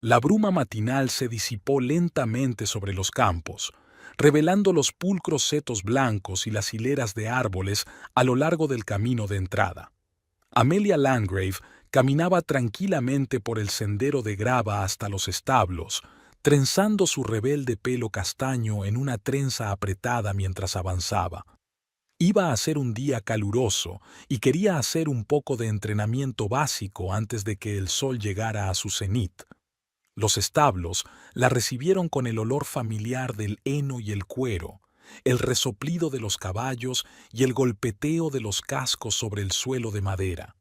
La bruma matinal se disipó lentamente sobre los campos, revelando los pulcros setos blancos y las hileras de árboles a lo largo del camino de entrada. Amelia Landgrave caminaba tranquilamente por el sendero de grava hasta los establos, trenzando su rebelde pelo castaño en una trenza apretada mientras avanzaba. Iba a ser un día caluroso y quería hacer un poco de entrenamiento básico antes de que el sol llegara a su cenit. Los establos la recibieron con el olor familiar del heno y el cuero, el resoplido de los caballos y el golpeteo de los cascos sobre el suelo de madera.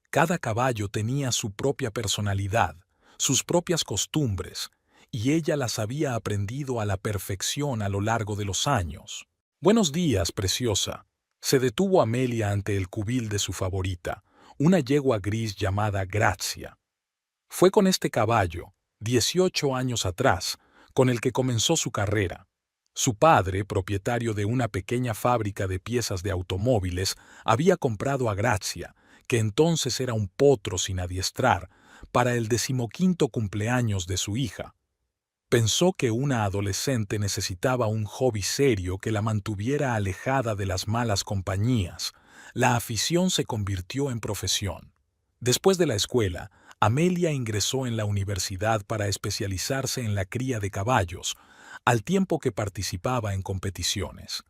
Cada caballo tenía su propia personalidad, sus propias costumbres, y ella las había aprendido a la perfección a lo largo de los años. «Buenos días, preciosa», se detuvo Amelia ante el cubil de su favorita, una yegua gris llamada Grazia. Fue con este caballo, 18 años atrás, con el que comenzó su carrera. Su padre, propietario de una pequeña fábrica de piezas de automóviles, había comprado a Grazia, que entonces era un potro sin adiestrar, para el 15º cumpleaños de su hija. Pensó que una adolescente necesitaba un hobby serio que la mantuviera alejada de las malas compañías. La afición se convirtió en profesión. Después de la escuela, Amelia ingresó en la universidad para especializarse en la cría de caballos, al tiempo que participaba en competiciones.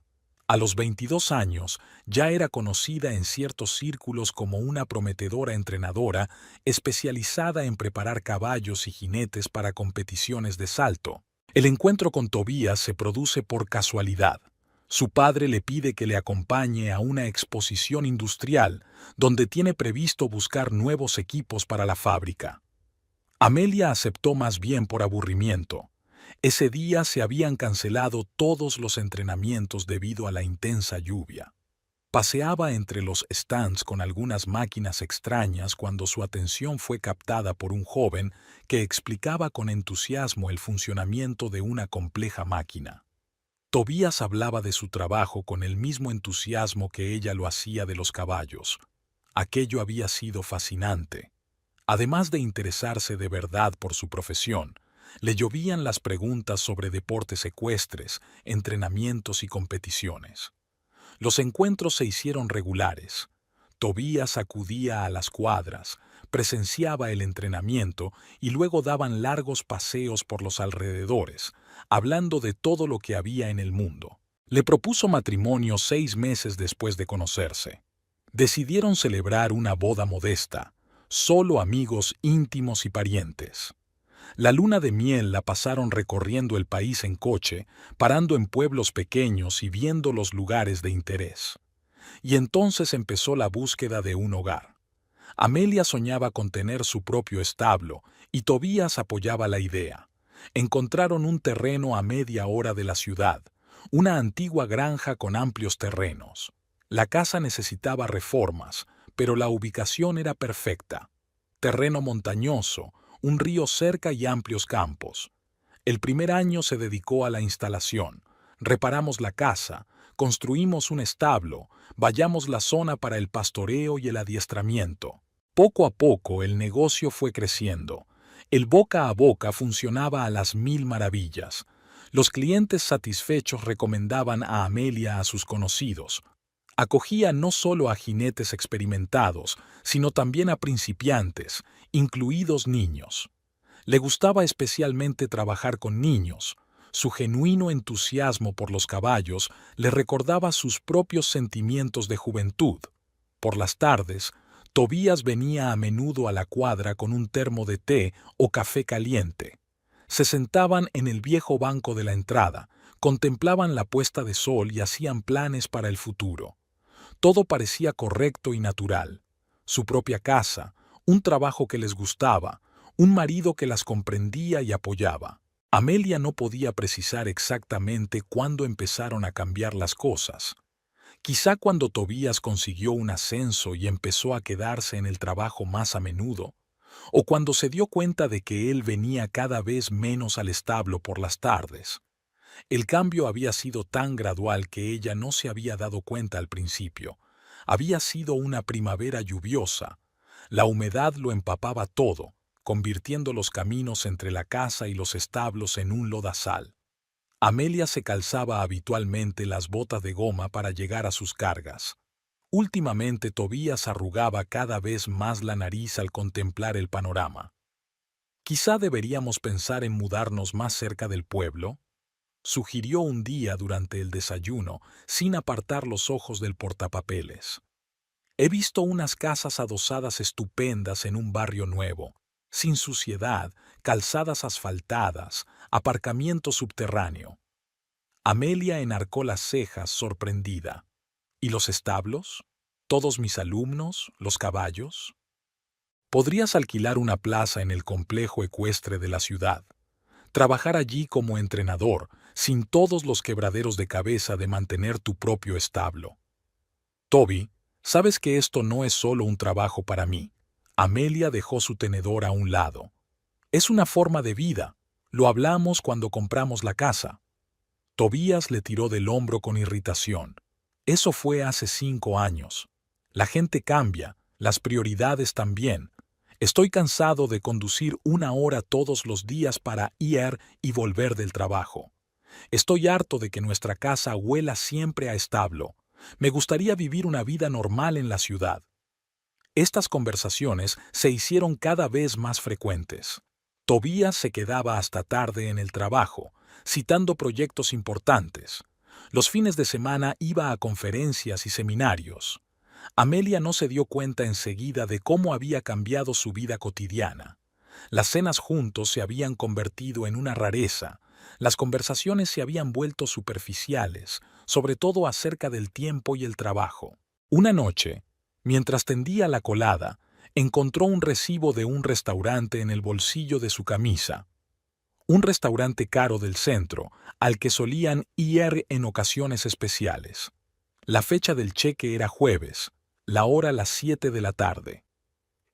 A los 22 años ya era conocida en ciertos círculos como una prometedora entrenadora especializada en preparar caballos y jinetes para competiciones de salto. El encuentro con Tobías se produce por casualidad. Su padre le pide que le acompañe a una exposición industrial donde tiene previsto buscar nuevos equipos para la fábrica. Amelia aceptó más bien por aburrimiento. Ese día se habían cancelado todos los entrenamientos debido a la intensa lluvia. Paseaba entre los stands con algunas máquinas extrañas cuando su atención fue captada por un joven que explicaba con entusiasmo el funcionamiento de una compleja máquina. Tobías hablaba de su trabajo con el mismo entusiasmo que ella lo hacía de los caballos. Aquello había sido fascinante. Además de interesarse de verdad por su profesión, le llovían las preguntas sobre deportes ecuestres, entrenamientos y competiciones. Los encuentros se hicieron regulares. Tobías acudía a las cuadras, presenciaba el entrenamiento y luego daban largos paseos por los alrededores, hablando de todo lo que había en el mundo. Le propuso matrimonio 6 meses después de conocerse. Decidieron celebrar una boda modesta, solo amigos íntimos y parientes. La luna de miel la pasaron recorriendo el país en coche, parando en pueblos pequeños y viendo los lugares de interés. Y entonces empezó la búsqueda de un hogar. Amelia soñaba con tener su propio establo y Tobías apoyaba la idea. Encontraron un terreno a media hora de la ciudad, una antigua granja con amplios terrenos. La casa necesitaba reformas, pero la ubicación era perfecta. Terreno montañoso, un río cerca y amplios campos. El primer año se dedicó a la instalación. Reparamos la casa, construimos un establo, vallamos la zona para el pastoreo y el adiestramiento. Poco a poco el negocio fue creciendo. El boca a boca funcionaba a las 1000 maravillas. Los clientes satisfechos recomendaban a Amelia a sus conocidos. Acogía no solo a jinetes experimentados, sino también a principiantes, incluidos niños. Le gustaba especialmente trabajar con niños. Su genuino entusiasmo por los caballos le recordaba sus propios sentimientos de juventud. Por las tardes, Tobías venía a menudo a la cuadra con un termo de té o café caliente. Se sentaban en el viejo banco de la entrada, contemplaban la puesta de sol y hacían planes para el futuro. Todo parecía correcto y natural. Su propia casa, un trabajo que les gustaba, un marido que las comprendía y apoyaba. Amelia no podía precisar exactamente cuándo empezaron a cambiar las cosas. Quizá cuando Tobías consiguió un ascenso y empezó a quedarse en el trabajo más a menudo, o cuando se dio cuenta de que él venía cada vez menos al establo por las tardes. El cambio había sido tan gradual que ella no se había dado cuenta al principio. Había sido una primavera lluviosa. La humedad lo empapaba todo, convirtiendo los caminos entre la casa y los establos en un lodazal. Amelia se calzaba habitualmente las botas de goma para llegar a sus cargas. Últimamente Tobías arrugaba cada vez más la nariz al contemplar el panorama. «Quizá deberíamos pensar en mudarnos más cerca del pueblo», sugirió un día durante el desayuno, sin apartar los ojos del portapapeles. «He visto unas casas adosadas estupendas en un barrio nuevo, sin suciedad, calzadas asfaltadas, aparcamiento subterráneo». Amelia enarcó las cejas, sorprendida. «¿Y los establos? ¿Todos mis alumnos? ¿Los caballos?» «Podrías alquilar una plaza en el complejo ecuestre de la ciudad. Trabajar allí como entrenador, sin todos los quebraderos de cabeza de mantener tu propio establo». «Toby, sabes que esto no es solo un trabajo para mí». Amelia dejó su tenedor a un lado. «Es una forma de vida. Lo hablamos cuando compramos la casa». Tobías le tiró del hombro con irritación. «Eso fue hace 5 años. La gente cambia, las prioridades también. Estoy cansado de conducir 1 hora todos los días para ir y volver del trabajo. Estoy harto de que nuestra casa huela siempre a establo. Me gustaría vivir una vida normal en la ciudad». Estas conversaciones se hicieron cada vez más frecuentes. Tobías se quedaba hasta tarde en el trabajo, citando proyectos importantes. Los fines de semana iba a conferencias y seminarios. Amelia no se dio cuenta enseguida de cómo había cambiado su vida cotidiana. Las cenas juntos se habían convertido en una rareza. Las conversaciones se habían vuelto superficiales, sobre todo acerca del tiempo y el trabajo. Una noche, mientras tendía la colada, encontró un recibo de un restaurante en el bolsillo de su camisa. Un restaurante caro del centro, al que solían ir en ocasiones especiales. La fecha del cheque era jueves, la hora las 7 de la tarde.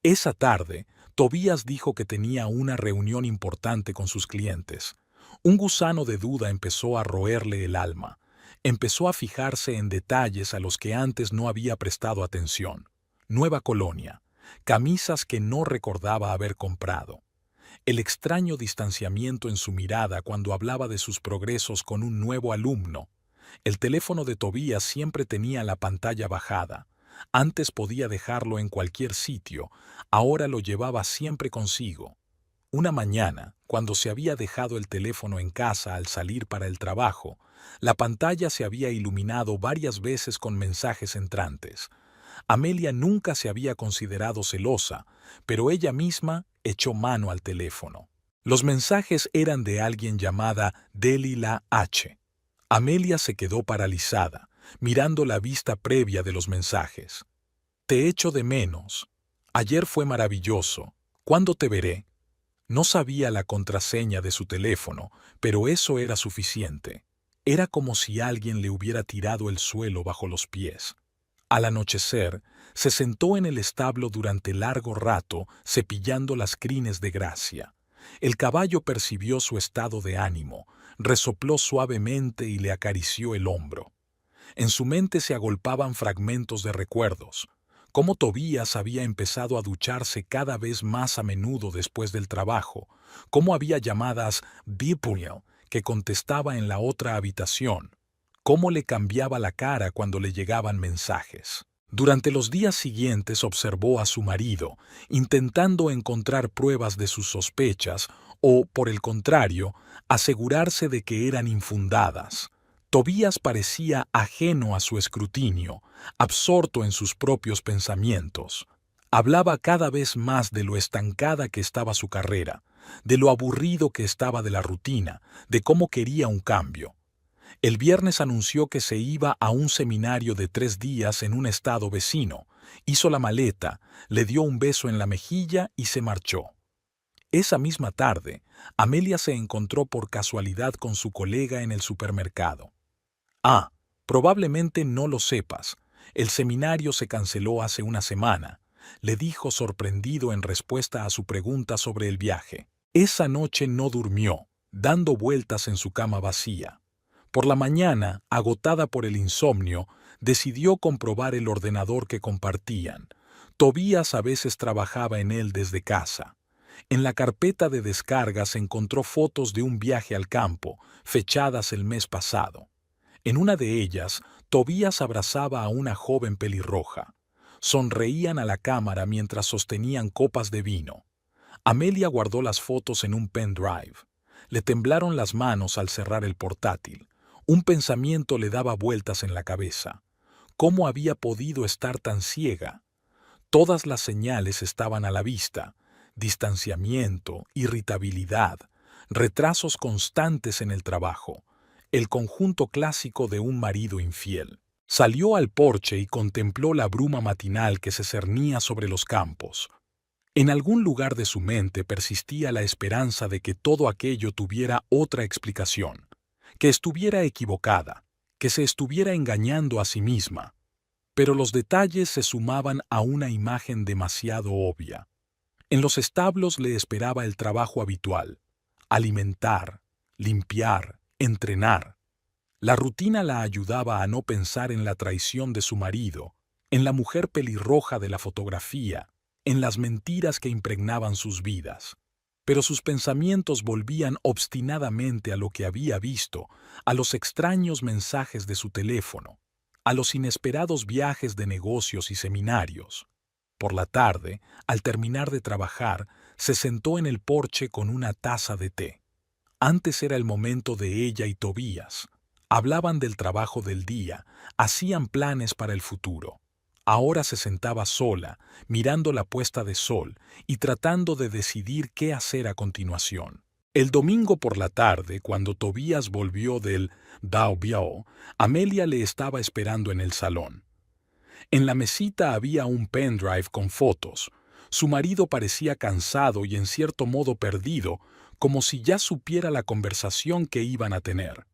Esa tarde, Tobías dijo que tenía una reunión importante con sus clientes. Un gusano de duda empezó a roerle el alma. Empezó a fijarse en detalles a los que antes no había prestado atención. Nueva colonia, camisas que no recordaba haber comprado. El extraño distanciamiento en su mirada cuando hablaba de sus progresos con un nuevo alumno. El teléfono de Tobías siempre tenía la pantalla bajada. Antes podía dejarlo en cualquier sitio, ahora lo llevaba siempre consigo. Una mañana, cuando se había dejado el teléfono en casa al salir para el trabajo, la pantalla se había iluminado varias veces con mensajes entrantes. Amelia nunca se había considerado celosa, pero ella misma echó mano al teléfono. Los mensajes eran de alguien llamada Delilah H. Amelia se quedó paralizada, mirando la vista previa de los mensajes. «Te echo de menos. Ayer fue maravilloso. ¿Cuándo te veré?» No sabía la contraseña de su teléfono, pero eso era suficiente. Era como si alguien le hubiera tirado el suelo bajo los pies. Al anochecer, se sentó en el establo durante largo rato, cepillando las crines de Gracia. El caballo percibió su estado de ánimo, resopló suavemente y le acarició el hombro. En su mente se agolpaban fragmentos de recuerdos. Cómo Tobías había empezado a ducharse cada vez más a menudo después del trabajo, cómo había llamadas Bipuño que contestaba en la otra habitación, cómo le cambiaba la cara cuando le llegaban mensajes. Durante los días siguientes observó a su marido, intentando encontrar pruebas de sus sospechas o, por el contrario, asegurarse de que eran infundadas. Tobías parecía ajeno a su escrutinio, absorto en sus propios pensamientos. Hablaba cada vez más de lo estancada que estaba su carrera, de lo aburrido que estaba de la rutina, de cómo quería un cambio. El viernes anunció que se iba a un seminario de 3 días en un estado vecino, hizo la maleta, le dio un beso en la mejilla y se marchó. Esa misma tarde, Amelia se encontró por casualidad con su colega en el supermercado. «Ah, probablemente no lo sepas. El seminario se canceló hace una semana», le dijo sorprendido en respuesta a su pregunta sobre el viaje. Esa noche no durmió, dando vueltas en su cama vacía. Por la mañana, agotada por el insomnio, decidió comprobar el ordenador que compartían. Tobías a veces trabajaba en él desde casa. En la carpeta de descargas encontró fotos de un viaje al campo, fechadas el mes pasado. En una de ellas, Tobías abrazaba a una joven pelirroja. Sonreían a la cámara mientras sostenían copas de vino. Amelia guardó las fotos en un pendrive. Le temblaron las manos al cerrar el portátil. Un pensamiento le daba vueltas en la cabeza. ¿Cómo había podido estar tan ciega? Todas las señales estaban a la vista: distanciamiento, irritabilidad, retrasos constantes en el trabajo, el conjunto clásico de un marido infiel. Salió al porche y contempló la bruma matinal que se cernía sobre los campos. En algún lugar de su mente persistía la esperanza de que todo aquello tuviera otra explicación, que estuviera equivocada, que se estuviera engañando a sí misma. Pero los detalles se sumaban a una imagen demasiado obvia. En los establos le esperaba el trabajo habitual: alimentar, limpiar, entrenar. La rutina la ayudaba a no pensar en la traición de su marido, en la mujer pelirroja de la fotografía, en las mentiras que impregnaban sus vidas. Pero sus pensamientos volvían obstinadamente a lo que había visto, a los extraños mensajes de su teléfono, a los inesperados viajes de negocios y seminarios. Por la tarde, al terminar de trabajar, se sentó en el porche con una taza de té. Antes era el momento de ella y Tobías. Hablaban del trabajo del día, hacían planes para el futuro. Ahora se sentaba sola, mirando la puesta de sol y tratando de decidir qué hacer a continuación. El domingo por la tarde, cuando Tobías volvió del Dao Biao, Amelia le estaba esperando en el salón. En la mesita había un pendrive con fotos. Su marido parecía cansado y en cierto modo perdido, como si ya supiera la conversación que iban a tener.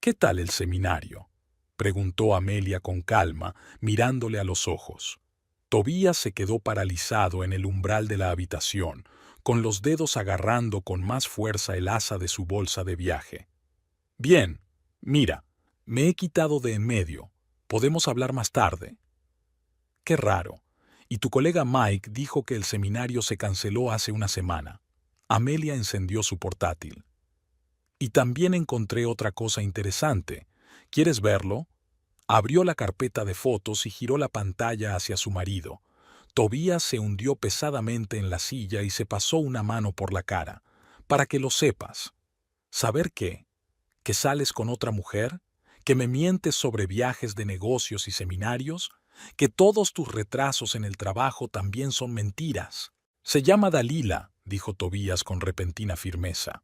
«¿Qué tal el seminario?», preguntó Amelia con calma, mirándole a los ojos. Tobías se quedó paralizado en el umbral de la habitación, con los dedos agarrando con más fuerza el asa de su bolsa de viaje. «Bien, mira, me he quitado de en medio. ¿Podemos hablar más tarde?». «Qué raro. Y tu colega Mike dijo que el seminario se canceló hace una semana». Amelia encendió su portátil. «Y también encontré otra cosa interesante. ¿Quieres verlo?». Abrió la carpeta de fotos y giró la pantalla hacia su marido. Tobías se hundió pesadamente en la silla y se pasó una mano por la cara. «Para que lo sepas». «¿Saber qué? ¿Que sales con otra mujer? ¿Que me mientes sobre viajes de negocios y seminarios? ¿Que todos tus retrasos en el trabajo también son mentiras?». «Se llama Dalila», dijo Tobías con repentina firmeza.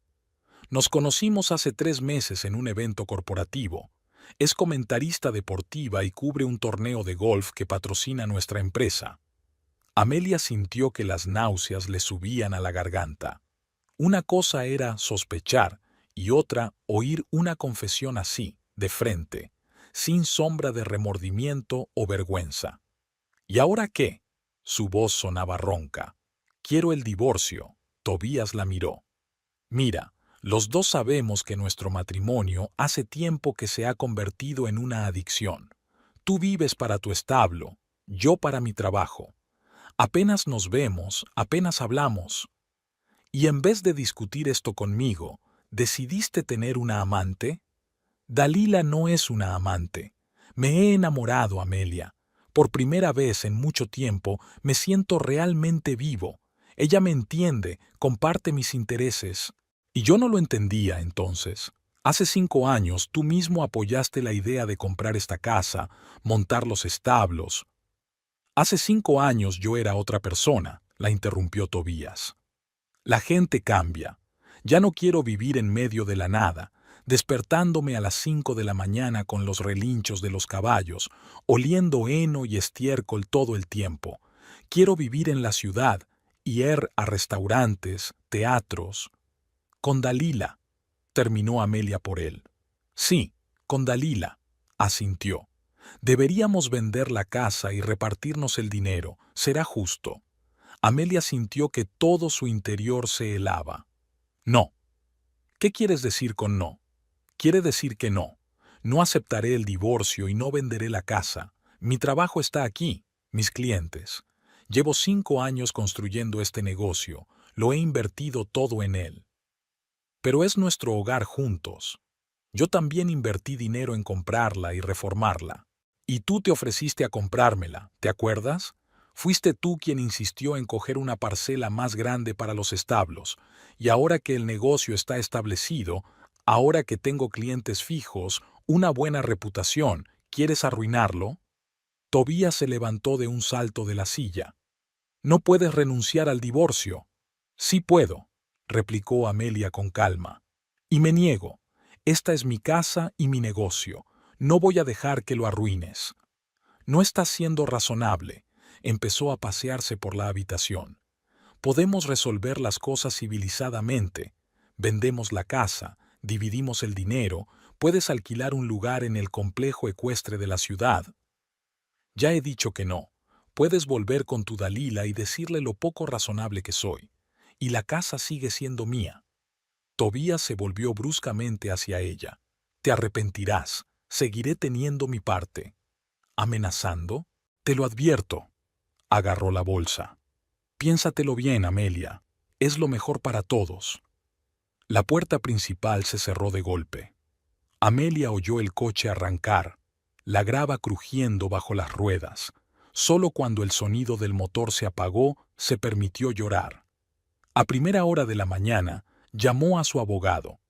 «Nos conocimos hace 3 meses en un evento corporativo. Es comentarista deportiva y cubre un torneo de golf que patrocina nuestra empresa». Amelia sintió que las náuseas le subían a la garganta. Una cosa era sospechar y otra oír una confesión así, de frente, sin sombra de remordimiento o vergüenza. «¿Y ahora qué?». Su voz sonaba ronca. «Quiero el divorcio». Tobías la miró. «Mira, los dos sabemos que nuestro matrimonio hace tiempo que se ha convertido en una adicción. Tú vives para tu establo, yo para mi trabajo. Apenas nos vemos, apenas hablamos. Y en vez de discutir esto conmigo, ¿decidiste tener una amante?». «Dalila no es una amante. Me he enamorado, Amelia. Por primera vez en mucho tiempo me siento realmente vivo. Ella me entiende, comparte mis intereses». «Y yo no lo entendía entonces. Hace 5 años tú mismo apoyaste la idea de comprar esta casa, montar los establos». «Hace 5 años yo era otra persona», la interrumpió Tobías. «La gente cambia. Ya no quiero vivir en medio de la nada, despertándome a las 5 de la mañana con los relinchos de los caballos, oliendo heno y estiércol todo el tiempo. Quiero vivir en la ciudad, ir a restaurantes, teatros». «Con Dalila», terminó Amelia por él. «Sí, con Dalila», asintió. «Deberíamos vender la casa y repartirnos el dinero. Será justo». Amelia sintió que todo su interior se helaba. «No». «¿Qué quieres decir con no?». «Quiere decir que no. No aceptaré el divorcio y no venderé la casa. Mi trabajo está aquí, mis clientes. Llevo 5 años construyendo este negocio. Lo he invertido todo en él. Pero es nuestro hogar juntos. Yo también invertí dinero en comprarla y reformarla. Y tú te ofreciste a comprármela, ¿te acuerdas? Fuiste tú quien insistió en coger una parcela más grande para los establos, y ahora que el negocio está establecido, ahora que tengo clientes fijos, una buena reputación, ¿quieres arruinarlo? Tobías se levantó de un salto de la silla. No puedes renunciar al divorcio. Sí puedo, replicó Amelia con calma. Y me niego. Esta es mi casa y mi negocio. No voy a dejar que lo arruines. No estás siendo razonable. Empezó a pasearse por la habitación. Podemos resolver las cosas civilizadamente. Vendemos la casa, dividimos el dinero, puedes alquilar un lugar en el complejo ecuestre de la ciudad. Ya he dicho que no. Puedes volver con tu Dalila y decirle lo poco razonable que soy. Y la casa sigue siendo mía. Tobías se volvió bruscamente hacia ella. Te arrepentirás. Seguiré teniendo mi parte. ¿Amenazando? Te lo advierto. Agarró la bolsa. Piénsatelo bien, Amelia. Es lo mejor para todos. La puerta principal se cerró de golpe. Amelia oyó el coche arrancar, la grava crujiendo bajo las ruedas. Solo cuando el sonido del motor se apagó, se permitió llorar. A primera hora de la mañana, llamó a su abogado.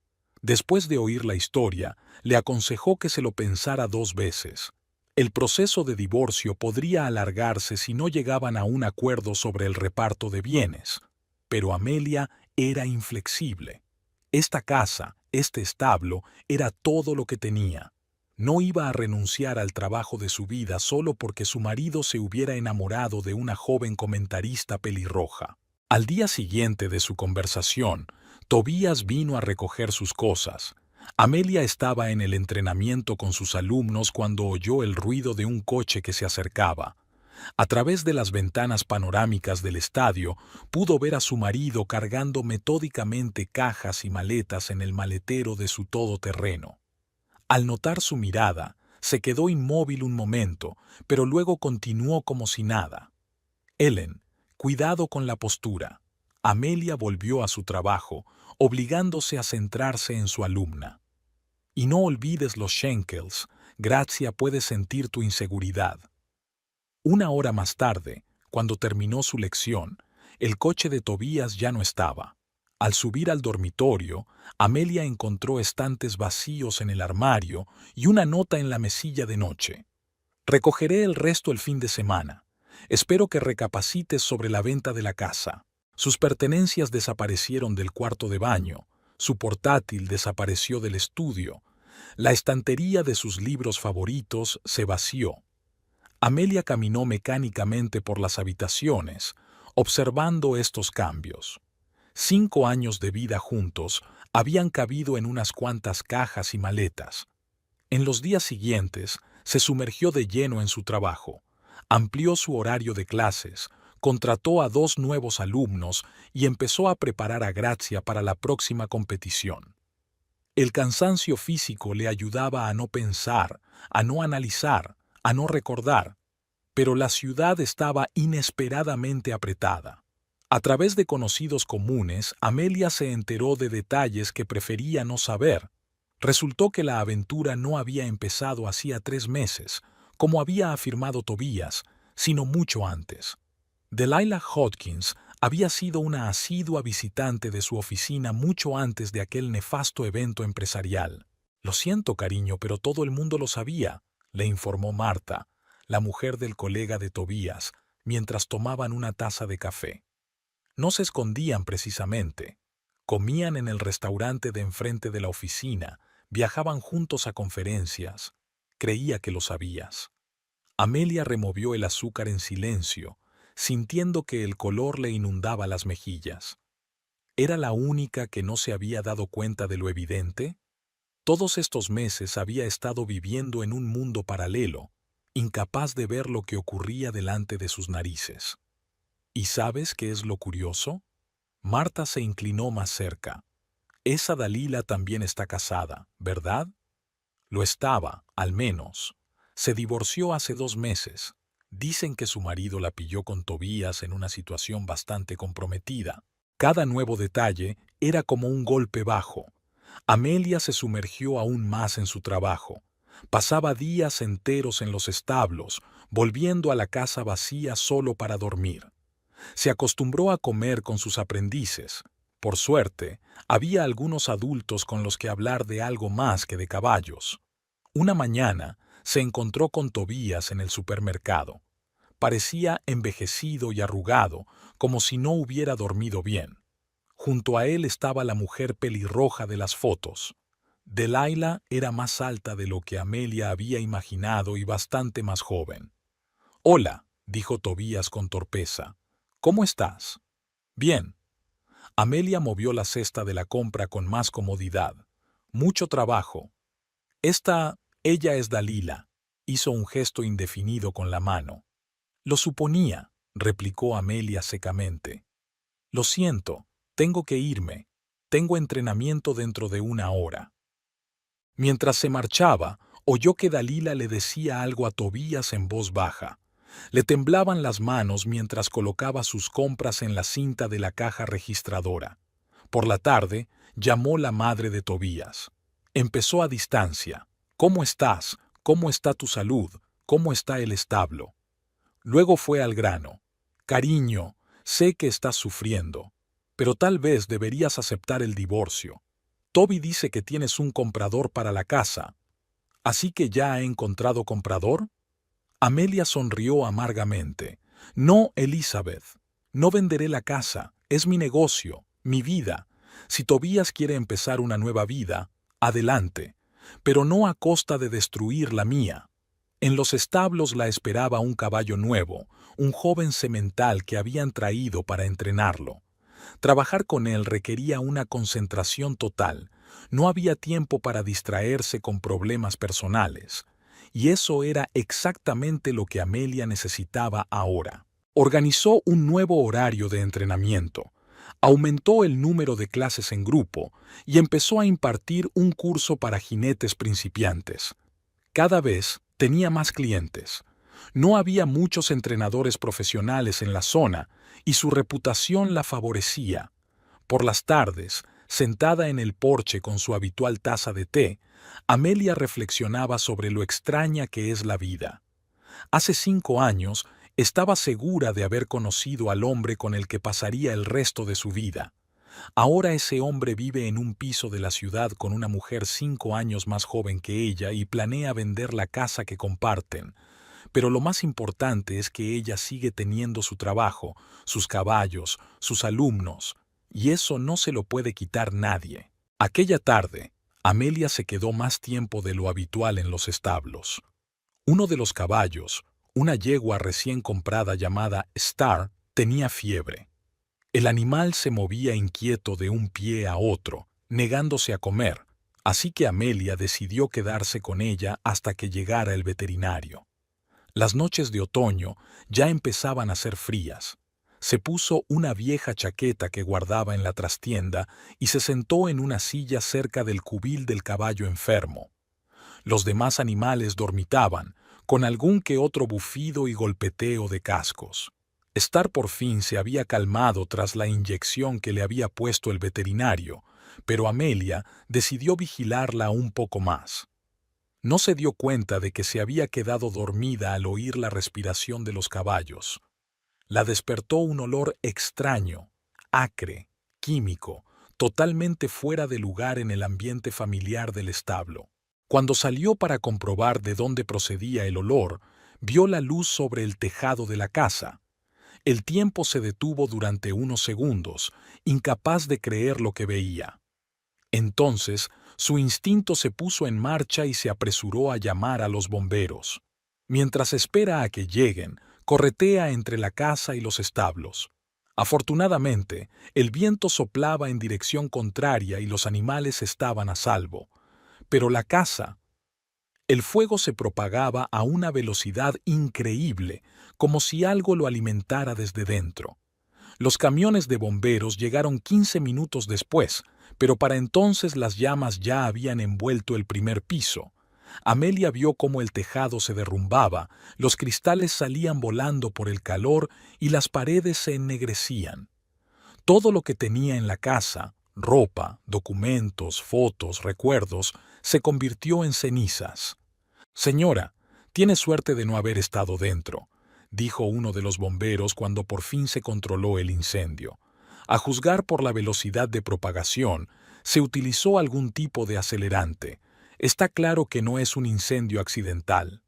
Después de oír la historia, le aconsejó que se lo pensara 2 veces. El proceso de divorcio podría alargarse si no llegaban a un acuerdo sobre el reparto de bienes. Pero Amelia era inflexible. Esta casa, este establo, era todo lo que tenía. No iba a renunciar al trabajo de su vida solo porque su marido se hubiera enamorado de una joven comentarista pelirroja. Al día siguiente de su conversación, Tobías vino a recoger sus cosas. Amelia estaba en el entrenamiento con sus alumnos cuando oyó el ruido de un coche que se acercaba. A través de las ventanas panorámicas del estadio, pudo ver a su marido cargando metódicamente cajas y maletas en el maletero de su todoterreno. Al notar su mirada, se quedó inmóvil un momento, pero luego continuó como si nada. Ellen, cuidado con la postura. Amelia volvió a su trabajo, obligándose a centrarse en su alumna. Y no olvides los Schenkels, Grazia puede sentir tu inseguridad. Una hora más tarde, cuando terminó su lección, el coche de Tobías ya no estaba. Al subir al dormitorio, Amelia encontró estantes vacíos en el armario y una nota en la mesilla de noche. Recogeré el resto el fin de semana. Espero que recapacites sobre la venta de la casa. Sus pertenencias desaparecieron del cuarto de baño, su portátil desapareció del estudio, la estantería de sus libros favoritos se vació. Amelia caminó mecánicamente por las habitaciones, observando estos cambios. 5 años de vida juntos habían cabido en unas cuantas cajas y maletas. En los días siguientes, se sumergió de lleno en su trabajo, amplió su horario de clases, contrató a 2 nuevos alumnos y empezó a preparar a Grazia para la próxima competición. El cansancio físico le ayudaba a no pensar, a no analizar, a no recordar, pero la ciudad estaba inesperadamente apretada. A través de conocidos comunes, Amelia se enteró de detalles que prefería no saber. Resultó que la aventura no había empezado hacía 3 meses, como había afirmado Tobías, sino mucho antes. Delilah Hodgins había sido una asidua visitante de su oficina mucho antes de aquel nefasto evento empresarial. «Lo siento, cariño, pero todo el mundo lo sabía», le informó Marta, la mujer del colega de Tobías, mientras tomaban una taza de café. No se escondían precisamente. Comían en el restaurante de enfrente de la oficina, viajaban juntos a conferencias. Creía que lo sabías. Amelia removió el azúcar en silencio, sintiendo que el color le inundaba las mejillas. ¿Era la única que no se había dado cuenta de lo evidente? Todos estos meses había estado viviendo en un mundo paralelo, incapaz de ver lo que ocurría delante de sus narices. ¿Y sabes qué es lo curioso? Marta se inclinó más cerca. Esa Dalila también está casada, ¿verdad? Lo estaba, al menos. Se divorció hace 2 meses. Dicen que su marido la pilló con Tobías en una situación bastante comprometida. Cada nuevo detalle era como un golpe bajo. Amelia se sumergió aún más en su trabajo. Pasaba días enteros en los establos, volviendo a la casa vacía solo para dormir. Se acostumbró a comer con sus aprendices. Por suerte, había algunos adultos con los que hablar de algo más que de caballos. Una mañana se encontró con Tobías en el supermercado. Parecía envejecido y arrugado, como si no hubiera dormido bien. Junto a él estaba la mujer pelirroja de las fotos. Delilah era más alta de lo que Amelia había imaginado y bastante más joven. «Hola», dijo Tobías con torpeza. «¿Cómo estás?» «Bien». Amelia movió la cesta de la compra con más comodidad. «Mucho trabajo». Ella es Dalila», hizo un gesto indefinido con la mano. «Lo suponía», replicó Amelia secamente. «Lo siento, tengo que irme. Tengo entrenamiento dentro de 1 hora». Mientras se marchaba, oyó que Dalila le decía algo a Tobías en voz baja. Le temblaban las manos mientras colocaba sus compras en la cinta de la caja registradora. Por la tarde, llamó la madre de Tobías. Empezó a distancia. «¿Cómo estás? ¿Cómo está tu salud? ¿Cómo está el establo?» Luego fue al grano. «Cariño, sé que estás sufriendo, pero tal vez deberías aceptar el divorcio. Toby dice que tienes un comprador para la casa. ¿Así que ya ha encontrado comprador?» Amelia sonrió amargamente. «No, Elizabeth. No venderé la casa. Es mi negocio, mi vida. Si Tobías quiere empezar una nueva vida, adelante, pero no a costa de destruir la mía». En los establos la esperaba un caballo nuevo, un joven semental que habían traído para entrenarlo. Trabajar con él requería una concentración total. No había tiempo para distraerse con problemas personales. Y eso era exactamente lo que Amelia necesitaba ahora. Organizó un nuevo horario de entrenamiento, aumentó el número de clases en grupo y empezó a impartir un curso para jinetes principiantes. Cada vez tenía más clientes. No había muchos entrenadores profesionales en la zona y su reputación la favorecía. Por las tardes, sentada en el porche con su habitual taza de té, Amelia reflexionaba sobre lo extraña que es la vida. Hace 5 años estaba segura de haber conocido al hombre con el que pasaría el resto de su vida. Ahora ese hombre vive en un piso de la ciudad con una mujer 5 años más joven que ella y planea vender la casa que comparten. Pero lo más importante es que ella sigue teniendo su trabajo, sus caballos, sus alumnos, y eso no se lo puede quitar nadie. Aquella tarde, Amelia se quedó más tiempo de lo habitual en los establos. Uno de los caballos, una yegua recién comprada llamada Star, tenía fiebre. El animal se movía inquieto de un pie a otro, negándose a comer, así que Amelia decidió quedarse con ella hasta que llegara el veterinario. Las noches de otoño ya empezaban a ser frías. Se puso una vieja chaqueta que guardaba en la trastienda y se sentó en una silla cerca del cubil del caballo enfermo. Los demás animales dormitaban, con algún que otro bufido y golpeteo de cascos. Star por fin se había calmado tras la inyección que le había puesto el veterinario, pero Amelia decidió vigilarla un poco más. No se dio cuenta de que se había quedado dormida al oír la respiración de los caballos. La despertó un olor extraño, acre, químico, totalmente fuera de lugar en el ambiente familiar del establo. Cuando salió para comprobar de dónde procedía el olor, vio la luz sobre el tejado de la casa. El tiempo se detuvo durante unos segundos, incapaz de creer lo que veía. Entonces, su instinto se puso en marcha y se apresuró a llamar a los bomberos. Mientras espera a que lleguen, corretea entre la casa y los establos. Afortunadamente, el viento soplaba en dirección contraria y los animales estaban a salvo. Pero la casa... El fuego se propagaba a una velocidad increíble, como si algo lo alimentara desde dentro. Los camiones de bomberos llegaron 15 minutos después, pero para entonces las llamas ya habían envuelto el primer piso. Amelia vio cómo el tejado se derrumbaba, los cristales salían volando por el calor y las paredes se ennegrecían. Todo lo que tenía en la casa, ropa, documentos, fotos, recuerdos, se convirtió en cenizas. Señora, tiene suerte de no haber estado dentro, dijo uno de los bomberos cuando por fin se controló el incendio. A juzgar por la velocidad de propagación, se utilizó algún tipo de acelerante. Está claro que no es un incendio accidental.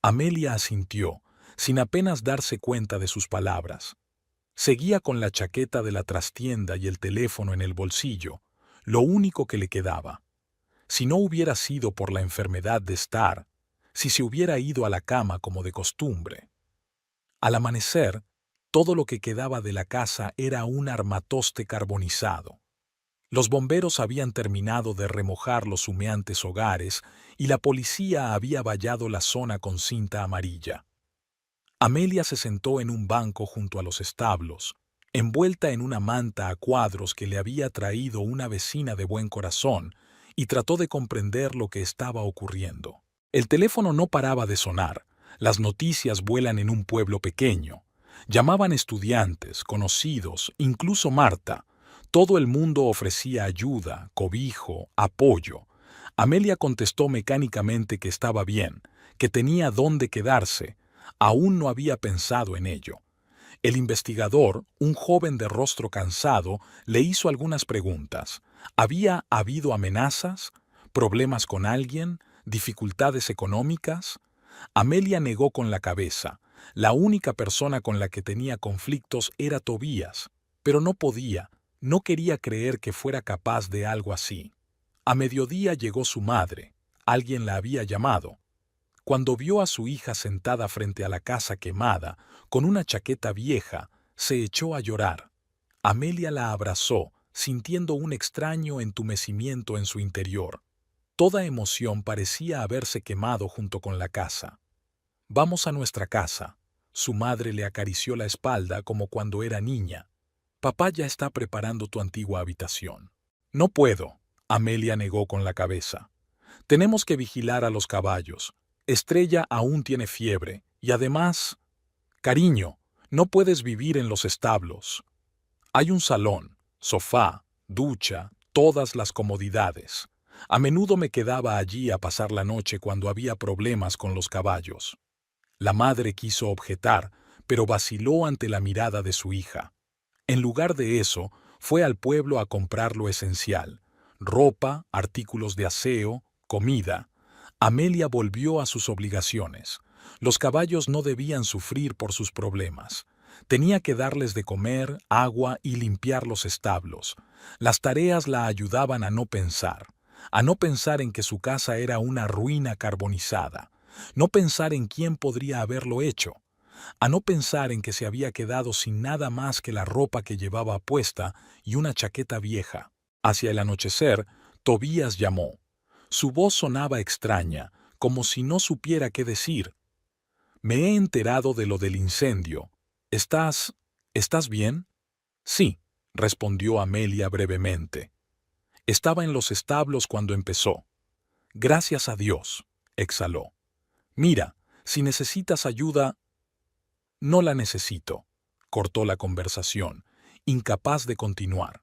Amelia asintió, sin apenas darse cuenta de sus palabras. Seguía con la chaqueta de la trastienda y el teléfono en el bolsillo, lo único que le quedaba. Si no hubiera sido por la enfermedad de Star, si se hubiera ido a la cama como de costumbre. Al amanecer, todo lo que quedaba de la casa era un armatoste carbonizado. Los bomberos habían terminado de remojar los humeantes hogares y la policía había vallado la zona con cinta amarilla. Amelia se sentó en un banco junto a los establos, envuelta en una manta a cuadros que le había traído una vecina de buen corazón, y trató de comprender lo que estaba ocurriendo. El teléfono no paraba de sonar. Las noticias vuelan en un pueblo pequeño. Llamaban estudiantes, conocidos, incluso Marta. Todo el mundo ofrecía ayuda, cobijo, apoyo. Amelia contestó mecánicamente que estaba bien, que tenía dónde quedarse. Aún no había pensado en ello. El investigador, un joven de rostro cansado, le hizo algunas preguntas. ¿Había habido amenazas? ¿Problemas con alguien? ¿Dificultades económicas? Amelia negó con la cabeza. La única persona con la que tenía conflictos era Tobías, pero no quería creer que fuera capaz de algo así. A mediodía llegó su madre. Alguien la había llamado. Cuando vio a su hija sentada frente a la casa quemada, con una chaqueta vieja, se echó a llorar. Amelia la abrazó, sintiendo un extraño entumecimiento en su interior. Toda emoción parecía haberse quemado junto con la casa. «Vamos a nuestra casa». Su madre le acarició la espalda como cuando era niña. «Papá ya está preparando tu antigua habitación». «No puedo», Amelia negó con la cabeza. «Tenemos que vigilar a los caballos. Estrella aún tiene fiebre, y además... Cariño, no puedes vivir en los establos. Hay un salón, sofá, ducha, todas las comodidades. A menudo me quedaba allí a pasar la noche cuando había problemas con los caballos». La madre quiso objetar, pero vaciló ante la mirada de su hija. En lugar de eso, fue al pueblo a comprar lo esencial: ropa, artículos de aseo, comida. Amelia volvió a sus obligaciones. Los caballos no debían sufrir por sus problemas. Tenía que darles de comer, agua y limpiar los establos. Las tareas la ayudaban a no pensar en que su casa era una ruina carbonizada, no pensar en quién podría haberlo hecho, a no pensar en que se había quedado sin nada más que la ropa que llevaba puesta y una chaqueta vieja. Hacia el anochecer, Tobías llamó. Su voz sonaba extraña, como si no supiera qué decir. «Me he enterado de lo del incendio. ¿Estás bien?» «Sí», respondió Amelia brevemente. «Estaba en los establos cuando empezó». «Gracias a Dios», exhaló. «Mira, si necesitas ayuda...» «No la necesito», cortó la conversación, incapaz de continuar.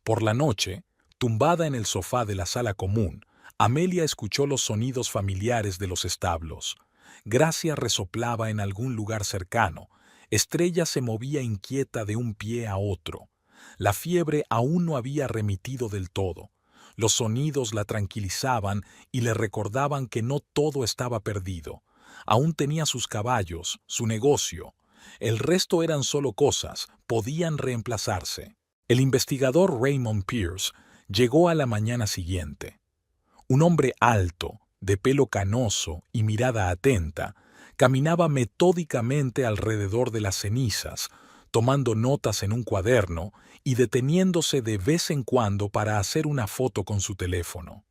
Por la noche, tumbada en el sofá de la sala común, Amelia escuchó los sonidos familiares de los establos. Gracia resoplaba en algún lugar cercano. Estrella se movía inquieta de un pie a otro. La fiebre aún no había remitido del todo. Los sonidos la tranquilizaban y le recordaban que no todo estaba perdido. Aún tenía sus caballos, su negocio. El resto eran solo cosas, podían reemplazarse. El investigador Raymond Pierce llegó a la mañana siguiente. Un hombre alto, de pelo canoso y mirada atenta, caminaba metódicamente alrededor de las cenizas, tomando notas en un cuaderno y deteniéndose de vez en cuando para hacer una foto con su teléfono.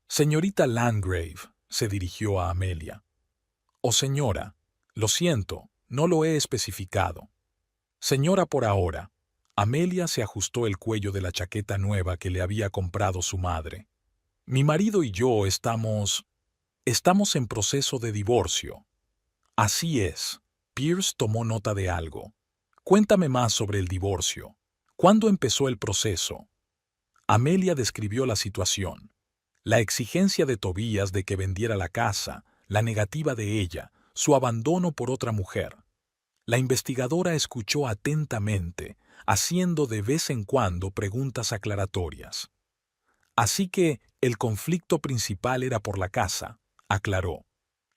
«Señorita Landgrave», se dirigió a Amelia. «O señora, lo siento, no lo he especificado». «Señora por ahora». Amelia se ajustó el cuello de la chaqueta nueva que le había comprado su madre. «Mi marido y yo estamos en proceso de divorcio». «Así es». Pierce tomó nota de algo. «Cuéntame más sobre el divorcio». ¿Cuándo empezó el proceso? Amelia describió la situación. La exigencia de Tobías de que vendiera la casa, la negativa de ella, su abandono por otra mujer. La investigadora escuchó atentamente, haciendo de vez en cuando preguntas aclaratorias. Así que el conflicto principal era por la casa, aclaró.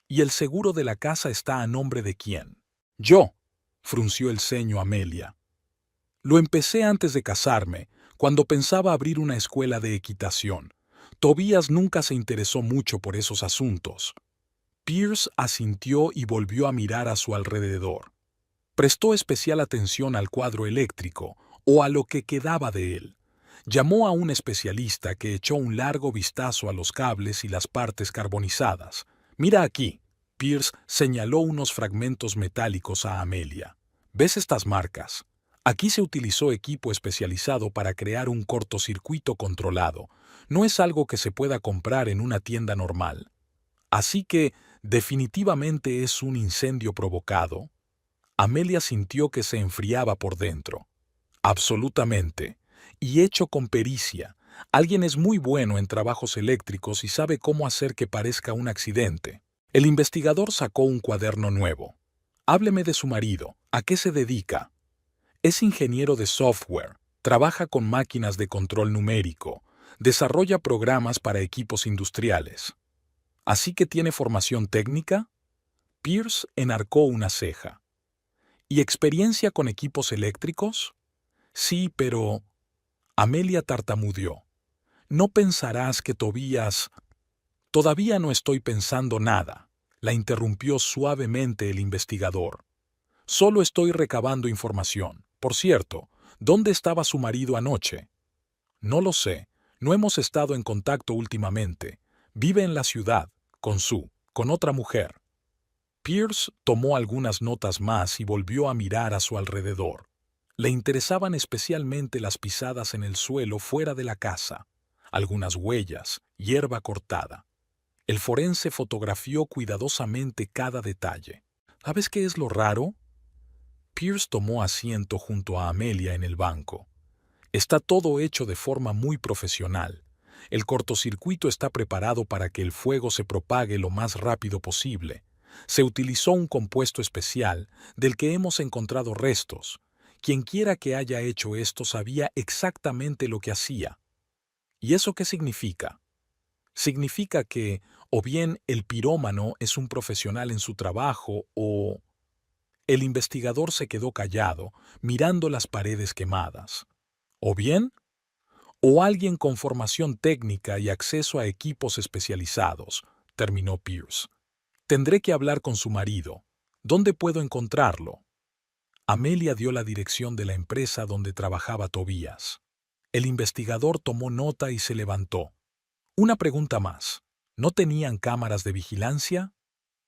¿Y el seguro de la casa está a nombre de quién? Yo, frunció el ceño Amelia. Lo empecé antes de casarme, cuando pensaba abrir una escuela de equitación. Tobías nunca se interesó mucho por esos asuntos. Pierce asintió y volvió a mirar a su alrededor. Prestó especial atención al cuadro eléctrico, o a lo que quedaba de él. Llamó a un especialista que echó un largo vistazo a los cables y las partes carbonizadas. «Mira aquí». Pierce señaló unos fragmentos metálicos a Amelia. «¿Ves estas marcas? Aquí se utilizó equipo especializado para crear un cortocircuito controlado. No es algo que se pueda comprar en una tienda normal. Así que, definitivamente es un incendio provocado». Amelia sintió que se enfriaba por dentro. Absolutamente. Y hecho con pericia. Alguien es muy bueno en trabajos eléctricos y sabe cómo hacer que parezca un accidente. El investigador sacó un cuaderno nuevo. Hábleme de su marido. ¿A qué se dedica? Es ingeniero de software. Trabaja con máquinas de control numérico. Desarrolla programas para equipos industriales. ¿Así que tiene formación técnica? Pierce enarcó una ceja. ¿Y experiencia con equipos eléctricos? Sí, pero... Amelia tartamudeó. No pensarás que Tobías... Todavía no estoy pensando nada, la interrumpió suavemente el investigador. Solo estoy recabando información. Por cierto, ¿dónde estaba su marido anoche? No lo sé, no hemos estado en contacto últimamente. Vive en la ciudad, con otra mujer. Pierce tomó algunas notas más y volvió a mirar a su alrededor. Le interesaban especialmente las pisadas en el suelo fuera de la casa, algunas huellas, hierba cortada. El forense fotografió cuidadosamente cada detalle. ¿Sabes qué es lo raro? Pierce tomó asiento junto a Amelia en el banco. Está todo hecho de forma muy profesional. El cortocircuito está preparado para que el fuego se propague lo más rápido posible. Se utilizó un compuesto especial del que hemos encontrado restos. Quienquiera que haya hecho esto sabía exactamente lo que hacía. ¿Y eso qué significa? Significa que, o bien el pirómano es un profesional en su trabajo, o... El investigador se quedó callado, mirando las paredes quemadas. ¿O bien? O alguien con formación técnica y acceso a equipos especializados, terminó Pierce. Tendré que hablar con su marido. ¿Dónde puedo encontrarlo? Amelia dio la dirección de la empresa donde trabajaba Tobías. El investigador tomó nota y se levantó. Una pregunta más. ¿No tenían cámaras de vigilancia?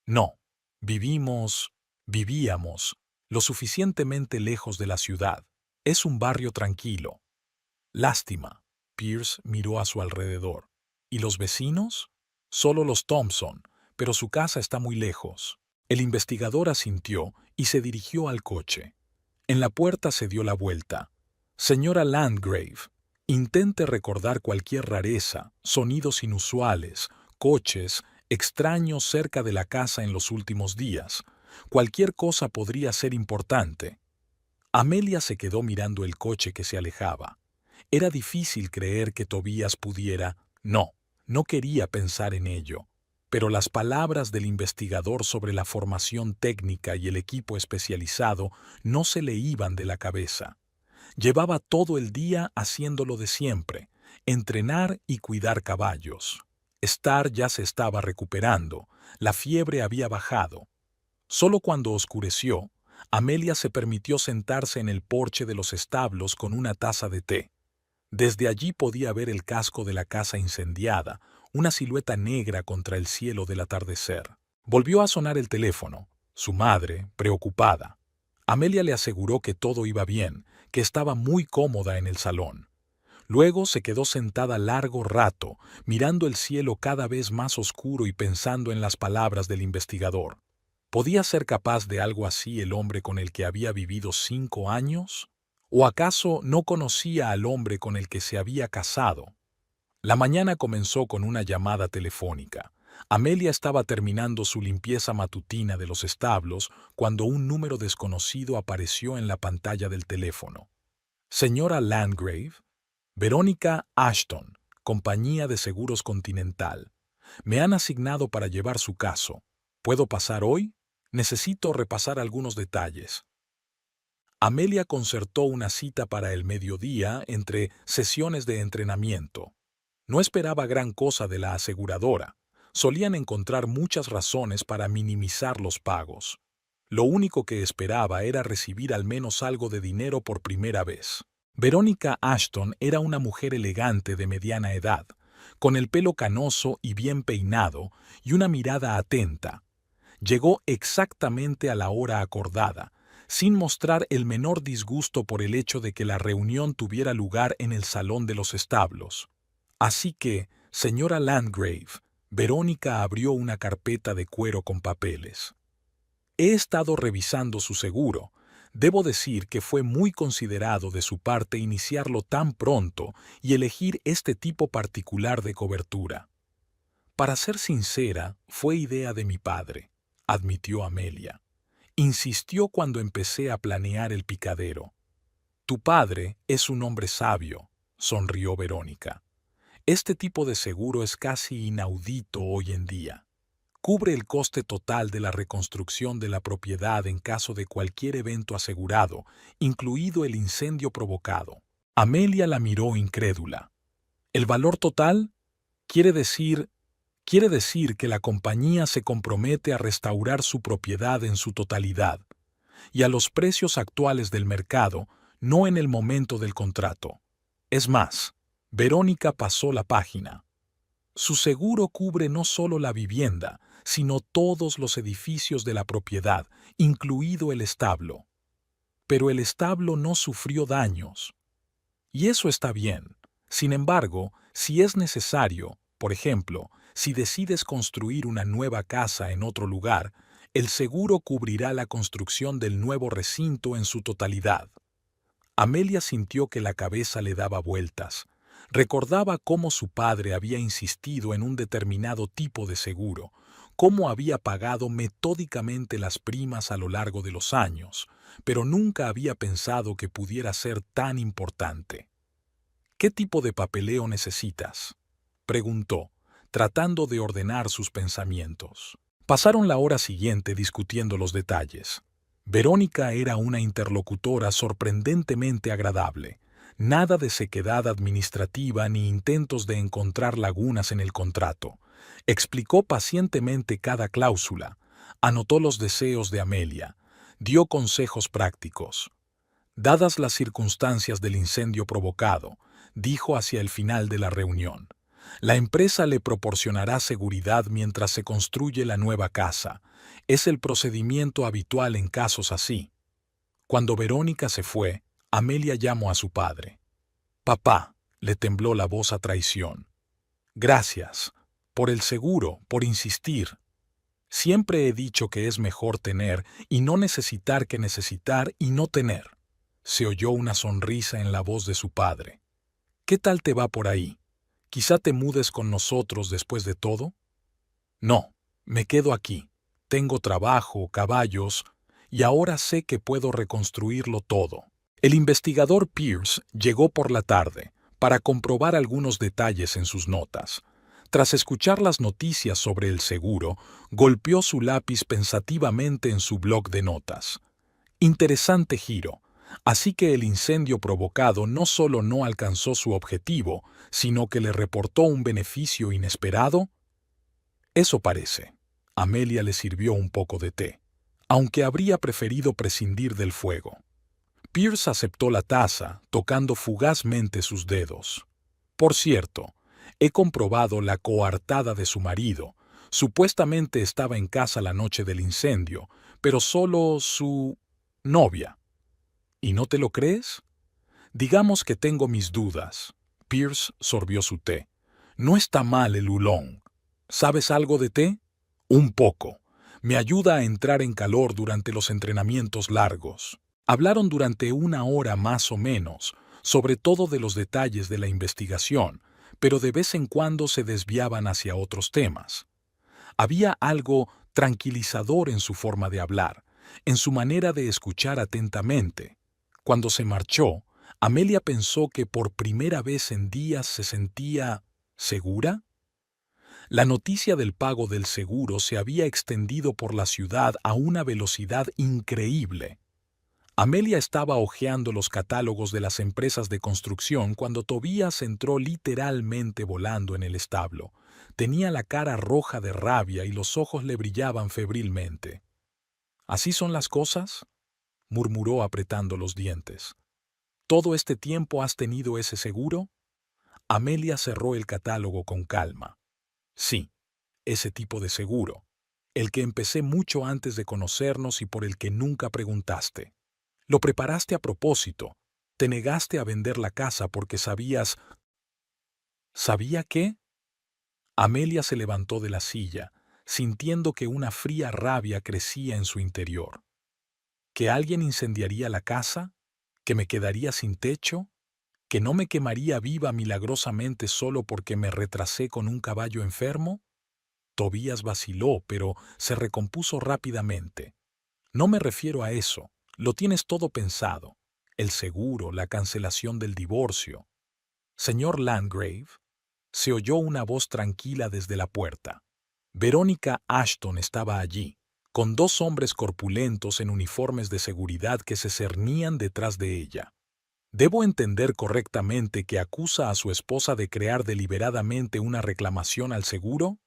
No. Vivíamos lo suficientemente lejos de la ciudad. Es un barrio tranquilo. Lástima. Pierce miró a su alrededor. ¿Y los vecinos? Solo los Thompson, pero su casa está muy lejos. El investigador asintió y se dirigió al coche. En la puerta se dio la vuelta. Señora Landgrave, intente recordar cualquier rareza, sonidos inusuales, coches, extraños cerca de la casa en los últimos días. Cualquier cosa podría ser importante. Amelia se quedó mirando el coche que se alejaba. Era difícil creer que Tobías pudiera... No quería pensar en ello. Pero las palabras del investigador sobre la formación técnica y el equipo especializado no se le iban de la cabeza. Llevaba todo el día haciendo lo de siempre, entrenar y cuidar caballos. Star ya se estaba recuperando, la fiebre había bajado. Solo cuando oscureció, Amelia se permitió sentarse en el porche de los establos con una taza de té. Desde allí podía ver el casco de la casa incendiada, una silueta negra contra el cielo del atardecer. Volvió a sonar el teléfono. Su madre, preocupada. Amelia le aseguró que todo iba bien, que estaba muy cómoda en el salón. Luego se quedó sentada largo rato, mirando el cielo cada vez más oscuro y pensando en las palabras del investigador. ¿Podía ser capaz de algo así el hombre con el que había vivido 5 años? ¿O acaso no conocía al hombre con el que se había casado? La mañana comenzó con una llamada telefónica. Amelia estaba terminando su limpieza matutina de los establos cuando un número desconocido apareció en la pantalla del teléfono. Señora Landgrave, Verónica Ashton, Compañía de Seguros Continental. Me han asignado para llevar su caso. ¿Puedo pasar hoy? Necesito repasar algunos detalles. Amelia concertó una cita para el mediodía entre sesiones de entrenamiento. No esperaba gran cosa de la aseguradora. Solían encontrar muchas razones para minimizar los pagos. Lo único que esperaba era recibir al menos algo de dinero por primera vez. Verónica Ashton era una mujer elegante de mediana edad, con el pelo canoso y bien peinado y una mirada atenta. Llegó exactamente a la hora acordada, sin mostrar el menor disgusto por el hecho de que la reunión tuviera lugar en el salón de los establos. Así que, señora Landgrave, Verónica abrió una carpeta de cuero con papeles. He estado revisando su seguro. Debo decir que fue muy considerado de su parte iniciarlo tan pronto y elegir este tipo particular de cobertura. Para ser sincera, fue idea de mi padre, admitió Amelia. Insistió cuando empecé a planear el picadero. Tu padre es un hombre sabio, sonrió Verónica. Este tipo de seguro es casi inaudito hoy en día. Cubre el coste total de la reconstrucción de la propiedad en caso de cualquier evento asegurado, incluido el incendio provocado. Amelia la miró incrédula. ¿El valor total? Quiere decir que la compañía se compromete a restaurar su propiedad en su totalidad, y a los precios actuales del mercado, no en el momento del contrato. Es más, Verónica pasó la página. Su seguro cubre no solo la vivienda, sino todos los edificios de la propiedad, incluido el establo. Pero el establo no sufrió daños. Y eso está bien. Sin embargo, si es necesario, por ejemplo, si decides construir una nueva casa en otro lugar, el seguro cubrirá la construcción del nuevo recinto en su totalidad. Amelia sintió que la cabeza le daba vueltas. Recordaba cómo su padre había insistido en un determinado tipo de seguro, cómo había pagado metódicamente las primas a lo largo de los años, pero nunca había pensado que pudiera ser tan importante. ¿Qué tipo de papeleo necesitas?, preguntó, tratando de ordenar sus pensamientos. Pasaron la hora siguiente discutiendo los detalles. Verónica era una interlocutora sorprendentemente agradable. Nada de sequedad administrativa ni intentos de encontrar lagunas en el contrato. Explicó pacientemente cada cláusula, anotó los deseos de Amelia, dio consejos prácticos. Dadas las circunstancias del incendio provocado, dijo hacia el final de la reunión, la empresa le proporcionará seguridad mientras se construye la nueva casa. Es el procedimiento habitual en casos así. Cuando Verónica se fue, Amelia llamó a su padre. Papá, le tembló la voz a traición. Gracias. Por el seguro, por insistir. Siempre he dicho que es mejor tener y no necesitar que necesitar y no tener. Se oyó una sonrisa en la voz de su padre. ¿Qué tal te va por ahí? ¿Quizá te mudes con nosotros después de todo? No, me quedo aquí. Tengo trabajo, caballos, y ahora sé que puedo reconstruirlo todo. El investigador Pierce llegó por la tarde para comprobar algunos detalles en sus notas. Tras escuchar las noticias sobre el seguro, golpeó su lápiz pensativamente en su bloc de notas. Interesante giro. Así que el incendio provocado no solo no alcanzó su objetivo, sino que le reportó un beneficio inesperado. Eso parece. Amelia le sirvió un poco de té, aunque habría preferido prescindir del fuego. Pierce aceptó la taza, tocando fugazmente sus dedos. Por cierto, he comprobado la coartada de su marido. Supuestamente estaba en casa la noche del incendio, pero solo su novia. ¿Y no te lo crees? Digamos que tengo mis dudas. Pierce sorbió su té. No está mal el oolong. ¿Sabes algo de té? Un poco. Me ayuda a entrar en calor durante los entrenamientos largos. Hablaron durante 1 hora más o menos, sobre todo de los detalles de la investigación, pero de vez en cuando se desviaban hacia otros temas. Había algo tranquilizador en su forma de hablar, en su manera de escuchar atentamente. Cuando se marchó, Amelia pensó que por primera vez en días se sentía ¿segura? La noticia del pago del seguro se había extendido por la ciudad a una velocidad increíble. Amelia estaba hojeando los catálogos de las empresas de construcción cuando Tobías entró literalmente volando en el establo. Tenía la cara roja de rabia y los ojos le brillaban febrilmente. ¿Así son las cosas?, murmuró apretando los dientes. ¿Todo este tiempo has tenido ese seguro? Amelia cerró el catálogo con calma. Sí, ese tipo de seguro, el que empecé mucho antes de conocernos y por el que nunca preguntaste. Lo preparaste a propósito. Te negaste a vender la casa porque sabías... ¿Sabía qué? Amelia se levantó de la silla, sintiendo que una fría rabia crecía en su interior. ¿Que alguien incendiaría la casa? ¿Que me quedaría sin techo? ¿Que no me quemaría viva milagrosamente solo porque me retrasé con un caballo enfermo? Tobías vaciló, pero se recompuso rápidamente. No me refiero a eso. Lo tienes todo pensado. El seguro, la cancelación del divorcio. Señor Landgrave, se oyó una voz tranquila desde la puerta. Verónica Ashton estaba allí, con 2 hombres corpulentos en uniformes de seguridad que se cernían detrás de ella. ¿Debo entender correctamente que acusa a su esposa de crear deliberadamente una reclamación al seguro?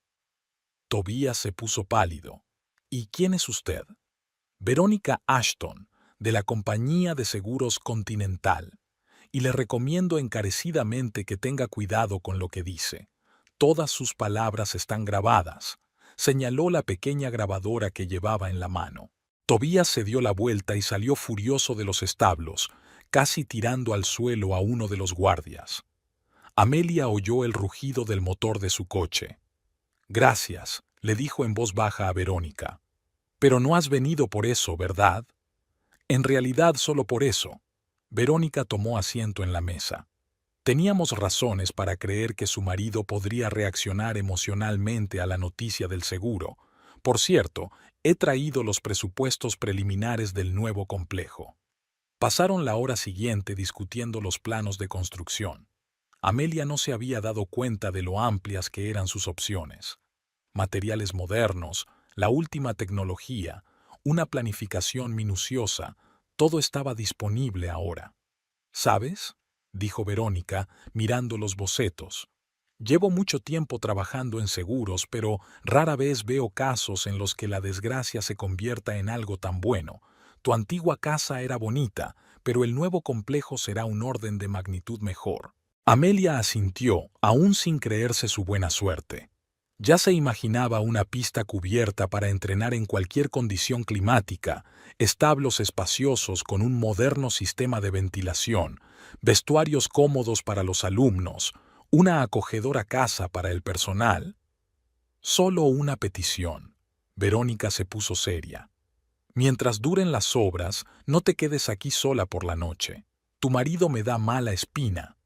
Tobías se puso pálido. ¿Y quién es usted? Verónica Ashton, de la Compañía de Seguros Continental, y le recomiendo encarecidamente que tenga cuidado con lo que dice. Todas sus palabras están grabadas, señaló la pequeña grabadora que llevaba en la mano. Tobías se dio la vuelta y salió furioso de los establos, casi tirando al suelo a uno de los guardias. Amelia oyó el rugido del motor de su coche. Gracias, le dijo en voz baja a Verónica. Pero no has venido por eso, ¿verdad? En realidad solo por eso. Verónica tomó asiento en la mesa. Teníamos razones para creer que su marido podría reaccionar emocionalmente a la noticia del seguro. Por cierto, he traído los presupuestos preliminares del nuevo complejo. Pasaron la hora siguiente discutiendo los planos de construcción. Amelia no se había dado cuenta de lo amplias que eran sus opciones. Materiales modernos, la última tecnología, una planificación minuciosa, todo estaba disponible ahora. ¿Sabes?, dijo Verónica, mirando los bocetos. Llevo mucho tiempo trabajando en seguros, pero rara vez veo casos en los que la desgracia se convierta en algo tan bueno. Tu antigua casa era bonita, pero el nuevo complejo será un orden de magnitud mejor. Amelia asintió, aún sin creerse su buena suerte. Ya se imaginaba una pista cubierta para entrenar en cualquier condición climática, establos espaciosos con un moderno sistema de ventilación, vestuarios cómodos para los alumnos, una acogedora casa para el personal. Solo una petición. Verónica se puso seria. Mientras duren las obras, no te quedes aquí sola por la noche. Tu marido me da mala espina.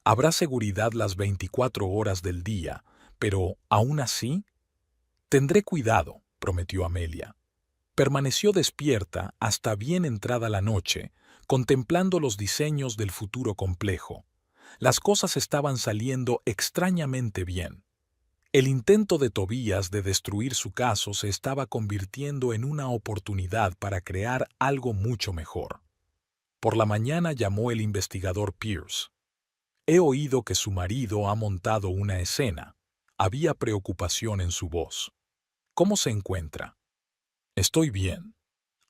Habrá seguridad las 24 horas del día, pero, aún así, tendré cuidado, prometió Amelia. Permaneció despierta hasta bien entrada la noche, contemplando los diseños del futuro complejo. Las cosas estaban saliendo extrañamente bien. El intento de Tobías de destruir su caso se estaba convirtiendo en una oportunidad para crear algo mucho mejor. Por la mañana llamó el investigador Pierce. He oído que su marido ha montado una escena. Había preocupación en su voz. ¿Cómo se encuentra? Estoy bien.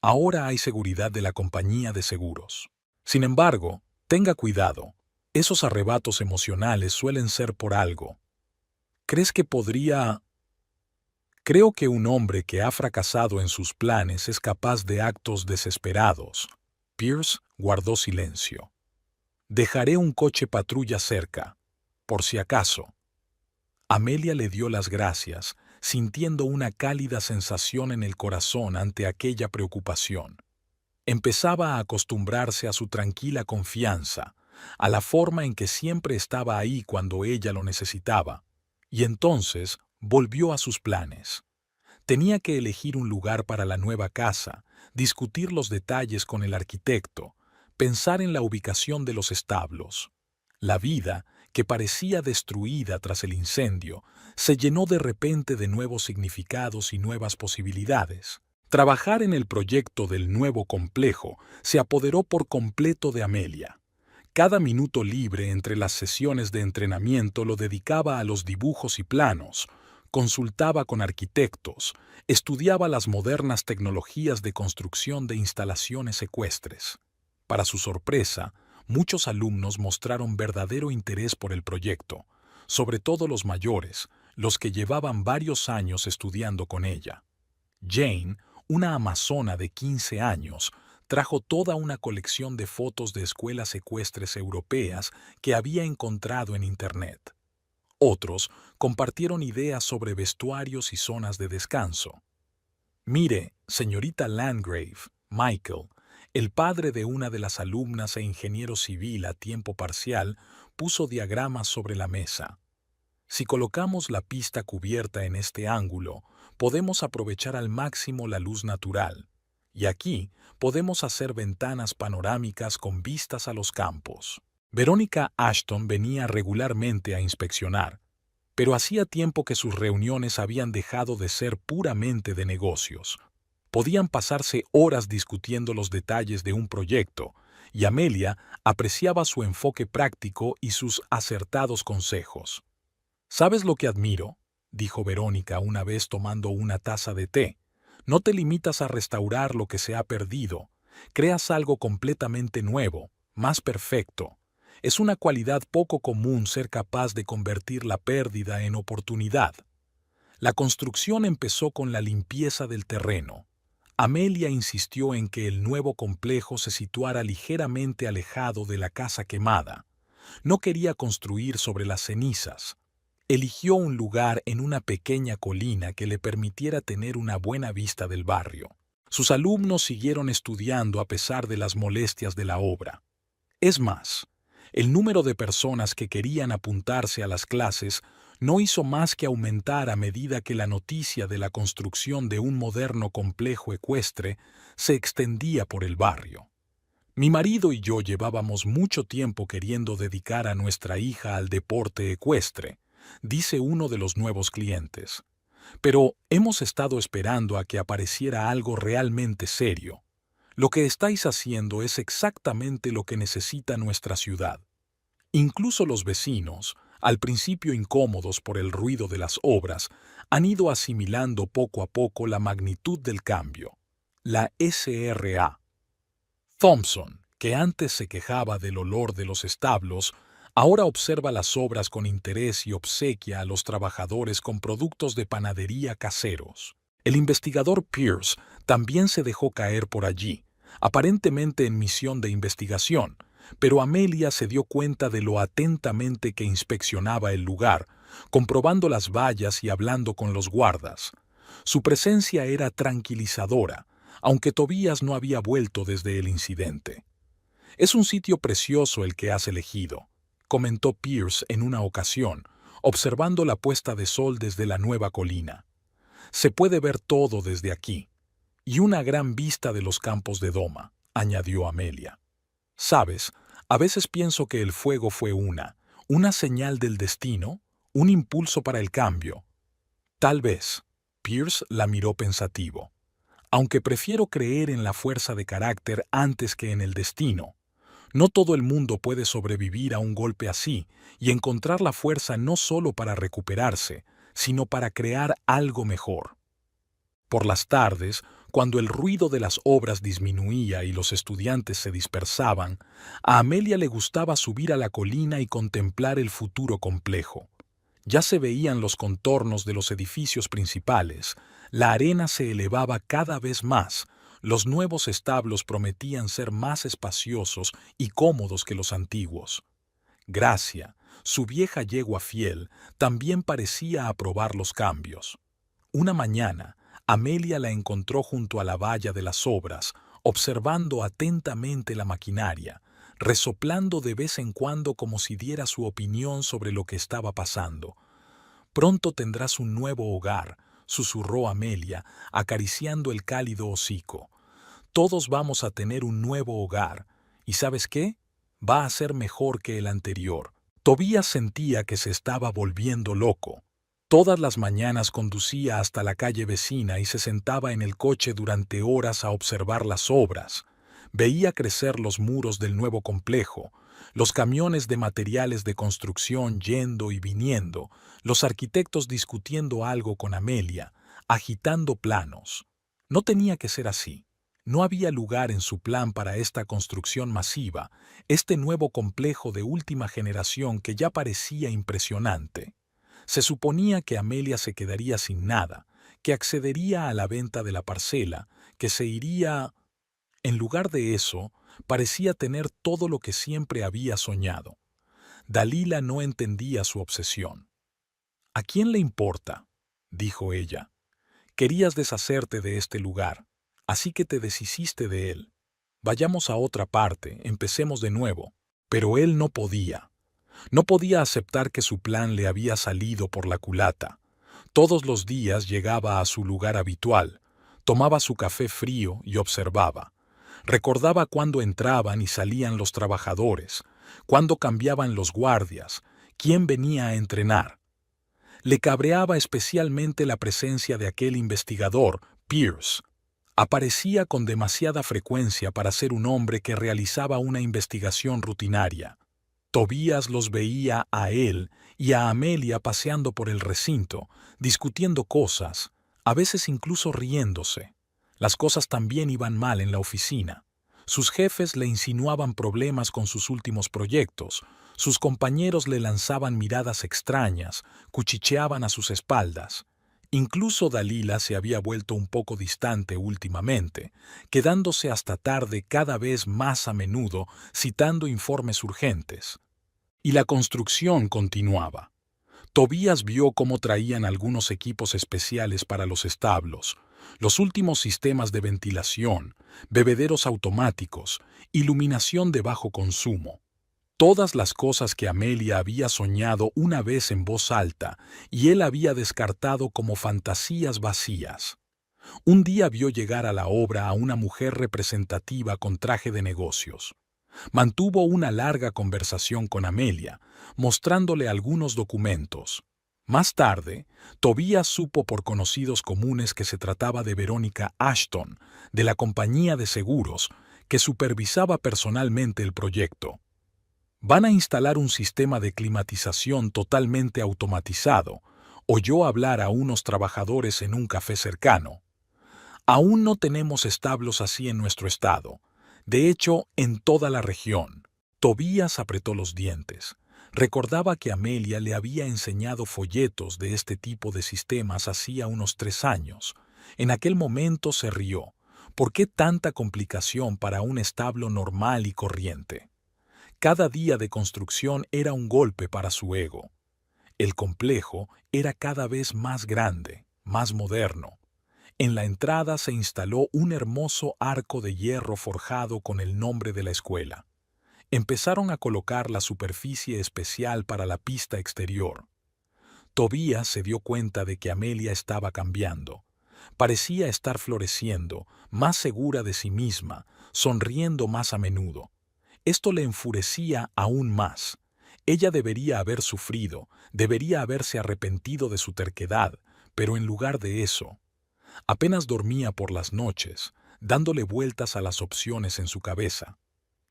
Ahora hay seguridad de la compañía de seguros. Sin embargo, tenga cuidado. Esos arrebatos emocionales suelen ser por algo. ¿Crees que podría...? Creo que un hombre que ha fracasado en sus planes es capaz de actos desesperados. Pierce guardó silencio. Dejaré un coche patrulla cerca, por si acaso. Amelia le dio las gracias, sintiendo una cálida sensación en el corazón ante aquella preocupación. Empezaba a acostumbrarse a su tranquila confianza, a la forma en que siempre estaba ahí cuando ella lo necesitaba. Y entonces volvió a sus planes. Tenía que elegir un lugar para la nueva casa, discutir los detalles con el arquitecto, pensar en la ubicación de los establos. La vida, que parecía destruida tras el incendio, se llenó de repente de nuevos significados y nuevas posibilidades. Trabajar en el proyecto del nuevo complejo se apoderó por completo de Amelia. Cada minuto libre entre las sesiones de entrenamiento lo dedicaba a los dibujos y planos, consultaba con arquitectos, estudiaba las modernas tecnologías de construcción de instalaciones ecuestres. Para su sorpresa, muchos alumnos mostraron verdadero interés por el proyecto, sobre todo los mayores, los que llevaban varios años estudiando con ella. Jane, una amazona de 15 años, trajo toda una colección de fotos de escuelas ecuestres europeas que había encontrado en Internet. Otros compartieron ideas sobre vestuarios y zonas de descanso. Mire, señorita Landgrave, Michael, el padre de una de las alumnas e ingeniero civil a tiempo parcial, puso diagramas sobre la mesa. Si colocamos la pista cubierta en este ángulo, podemos aprovechar al máximo la luz natural. Y aquí podemos hacer ventanas panorámicas con vistas a los campos. Verónica Ashton venía regularmente a inspeccionar, pero hacía tiempo que sus reuniones habían dejado de ser puramente de negocios. Podían pasarse horas discutiendo los detalles de un proyecto, y Amelia apreciaba su enfoque práctico y sus acertados consejos. ¿Sabes lo que admiro?, dijo Verónica una vez tomando una taza de té. No te limitas a restaurar lo que se ha perdido. Creas algo completamente nuevo, más perfecto. Es una cualidad poco común ser capaz de convertir la pérdida en oportunidad. La construcción empezó con la limpieza del terreno. Amelia insistió en que el nuevo complejo se situara ligeramente alejado de la casa quemada. No quería construir sobre las cenizas. Eligió un lugar en una pequeña colina que le permitiera tener una buena vista del barrio. Sus alumnos siguieron estudiando a pesar de las molestias de la obra. Es más, el número de personas que querían apuntarse a las clases no hizo más que aumentar a medida que la noticia de la construcción de un moderno complejo ecuestre se extendía por el barrio. Mi marido y yo llevábamos mucho tiempo queriendo dedicar a nuestra hija al deporte ecuestre, dice uno de los nuevos clientes. Pero hemos estado esperando a que apareciera algo realmente serio. Lo que estáis haciendo es exactamente lo que necesita nuestra ciudad. Incluso los vecinos, al principio incómodos por el ruido de las obras, han ido asimilando poco a poco la magnitud del cambio. La SRA. Thompson, que antes se quejaba del olor de los establos, ahora observa las obras con interés y obsequia a los trabajadores con productos de panadería caseros. El investigador Pierce también se dejó caer por allí, aparentemente en misión de investigación, pero Amelia se dio cuenta de lo atentamente que inspeccionaba el lugar, comprobando las vallas y hablando con los guardas. Su presencia era tranquilizadora, aunque Tobías no había vuelto desde el incidente. «Es un sitio precioso el que has elegido», comentó Pierce en una ocasión, observando la puesta de sol desde la nueva colina. «Se puede ver todo desde aquí. Y una gran vista de los campos de Doma», añadió Amelia. «Sabes, a veces pienso que el fuego fue una señal del destino, un impulso para el cambio». «Tal vez», Pierce la miró pensativo. «Aunque prefiero creer en la fuerza de carácter antes que en el destino. No todo el mundo puede sobrevivir a un golpe así y encontrar la fuerza no solo para recuperarse, sino para crear algo mejor». Por las tardes, cuando el ruido de las obras disminuía y los estudiantes se dispersaban, a Amelia le gustaba subir a la colina y contemplar el futuro complejo. Ya se veían los contornos de los edificios principales, la arena se elevaba cada vez más, los nuevos establos prometían ser más espaciosos y cómodos que los antiguos. Gracia, su vieja yegua fiel, también parecía aprobar los cambios. Una mañana, Amelia la encontró junto a la valla de las obras, observando atentamente la maquinaria, resoplando de vez en cuando como si diera su opinión sobre lo que estaba pasando. «Pronto tendrás un nuevo hogar», susurró Amelia, acariciando el cálido hocico. «Todos vamos a tener un nuevo hogar. ¿Y sabes qué? Va a ser mejor que el anterior». Tobías sentía que se estaba volviendo loco. Todas las mañanas conducía hasta la calle vecina y se sentaba en el coche durante horas a observar las obras. Veía crecer los muros del nuevo complejo, los camiones de materiales de construcción yendo y viniendo, los arquitectos discutiendo algo con Amelia, agitando planos. No tenía que ser así. No había lugar en su plan para esta construcción masiva, este nuevo complejo de última generación que ya parecía impresionante. Se suponía que Amelia se quedaría sin nada, que accedería a la venta de la parcela, que se iría... En lugar de eso, parecía tener todo lo que siempre había soñado. Dalila no entendía su obsesión. «¿A quién le importa?», dijo ella. «Querías deshacerte de este lugar, así que te deshiciste de él. Vayamos a otra parte, empecemos de nuevo». Pero él no podía. No podía aceptar que su plan le había salido por la culata. Todos los días llegaba a su lugar habitual, tomaba su café frío y observaba. Recordaba cuándo entraban y salían los trabajadores, cuándo cambiaban los guardias, quién venía a entrenar. Le cabreaba especialmente la presencia de aquel investigador, Pierce. Aparecía con demasiada frecuencia para ser un hombre que realizaba una investigación rutinaria. Tobías los veía a él y a Amelia paseando por el recinto, discutiendo cosas, a veces incluso riéndose. Las cosas también iban mal en la oficina. Sus jefes le insinuaban problemas con sus últimos proyectos, sus compañeros le lanzaban miradas extrañas, cuchicheaban a sus espaldas. Incluso Dalila se había vuelto un poco distante últimamente, quedándose hasta tarde cada vez más a menudo citando informes urgentes. Y la construcción continuaba. Tobías vio cómo traían algunos equipos especiales para los establos, los últimos sistemas de ventilación, bebederos automáticos, iluminación de bajo consumo. Todas las cosas que Amelia había soñado una vez en voz alta y él había descartado como fantasías vacías. Un día vio llegar a la obra a una mujer representativa con traje de negocios. Mantuvo una larga conversación con Amelia, mostrándole algunos documentos. Más tarde, Tobías supo por conocidos comunes que se trataba de Verónica Ashton, de la compañía de seguros, que supervisaba personalmente el proyecto. «Van a instalar un sistema de climatización totalmente automatizado», oyó hablar a unos trabajadores en un café cercano. «Aún no tenemos establos así en nuestro estado. De hecho, en toda la región». Tobías apretó los dientes. Recordaba que Amelia le había enseñado folletos de este tipo de sistemas hacía unos 3 años. En aquel momento se rió. ¿Por qué tanta complicación para un establo normal y corriente? Cada día de construcción era un golpe para su ego. El complejo era cada vez más grande, más moderno. En la entrada se instaló un hermoso arco de hierro forjado con el nombre de la escuela. Empezaron a colocar la superficie especial para la pista exterior. Tobías se dio cuenta de que Amelia estaba cambiando. Parecía estar floreciendo, más segura de sí misma, sonriendo más a menudo. Esto le enfurecía aún más. Ella debería haber sufrido, debería haberse arrepentido de su terquedad, pero en lugar de eso, apenas dormía por las noches, dándole vueltas a las opciones en su cabeza.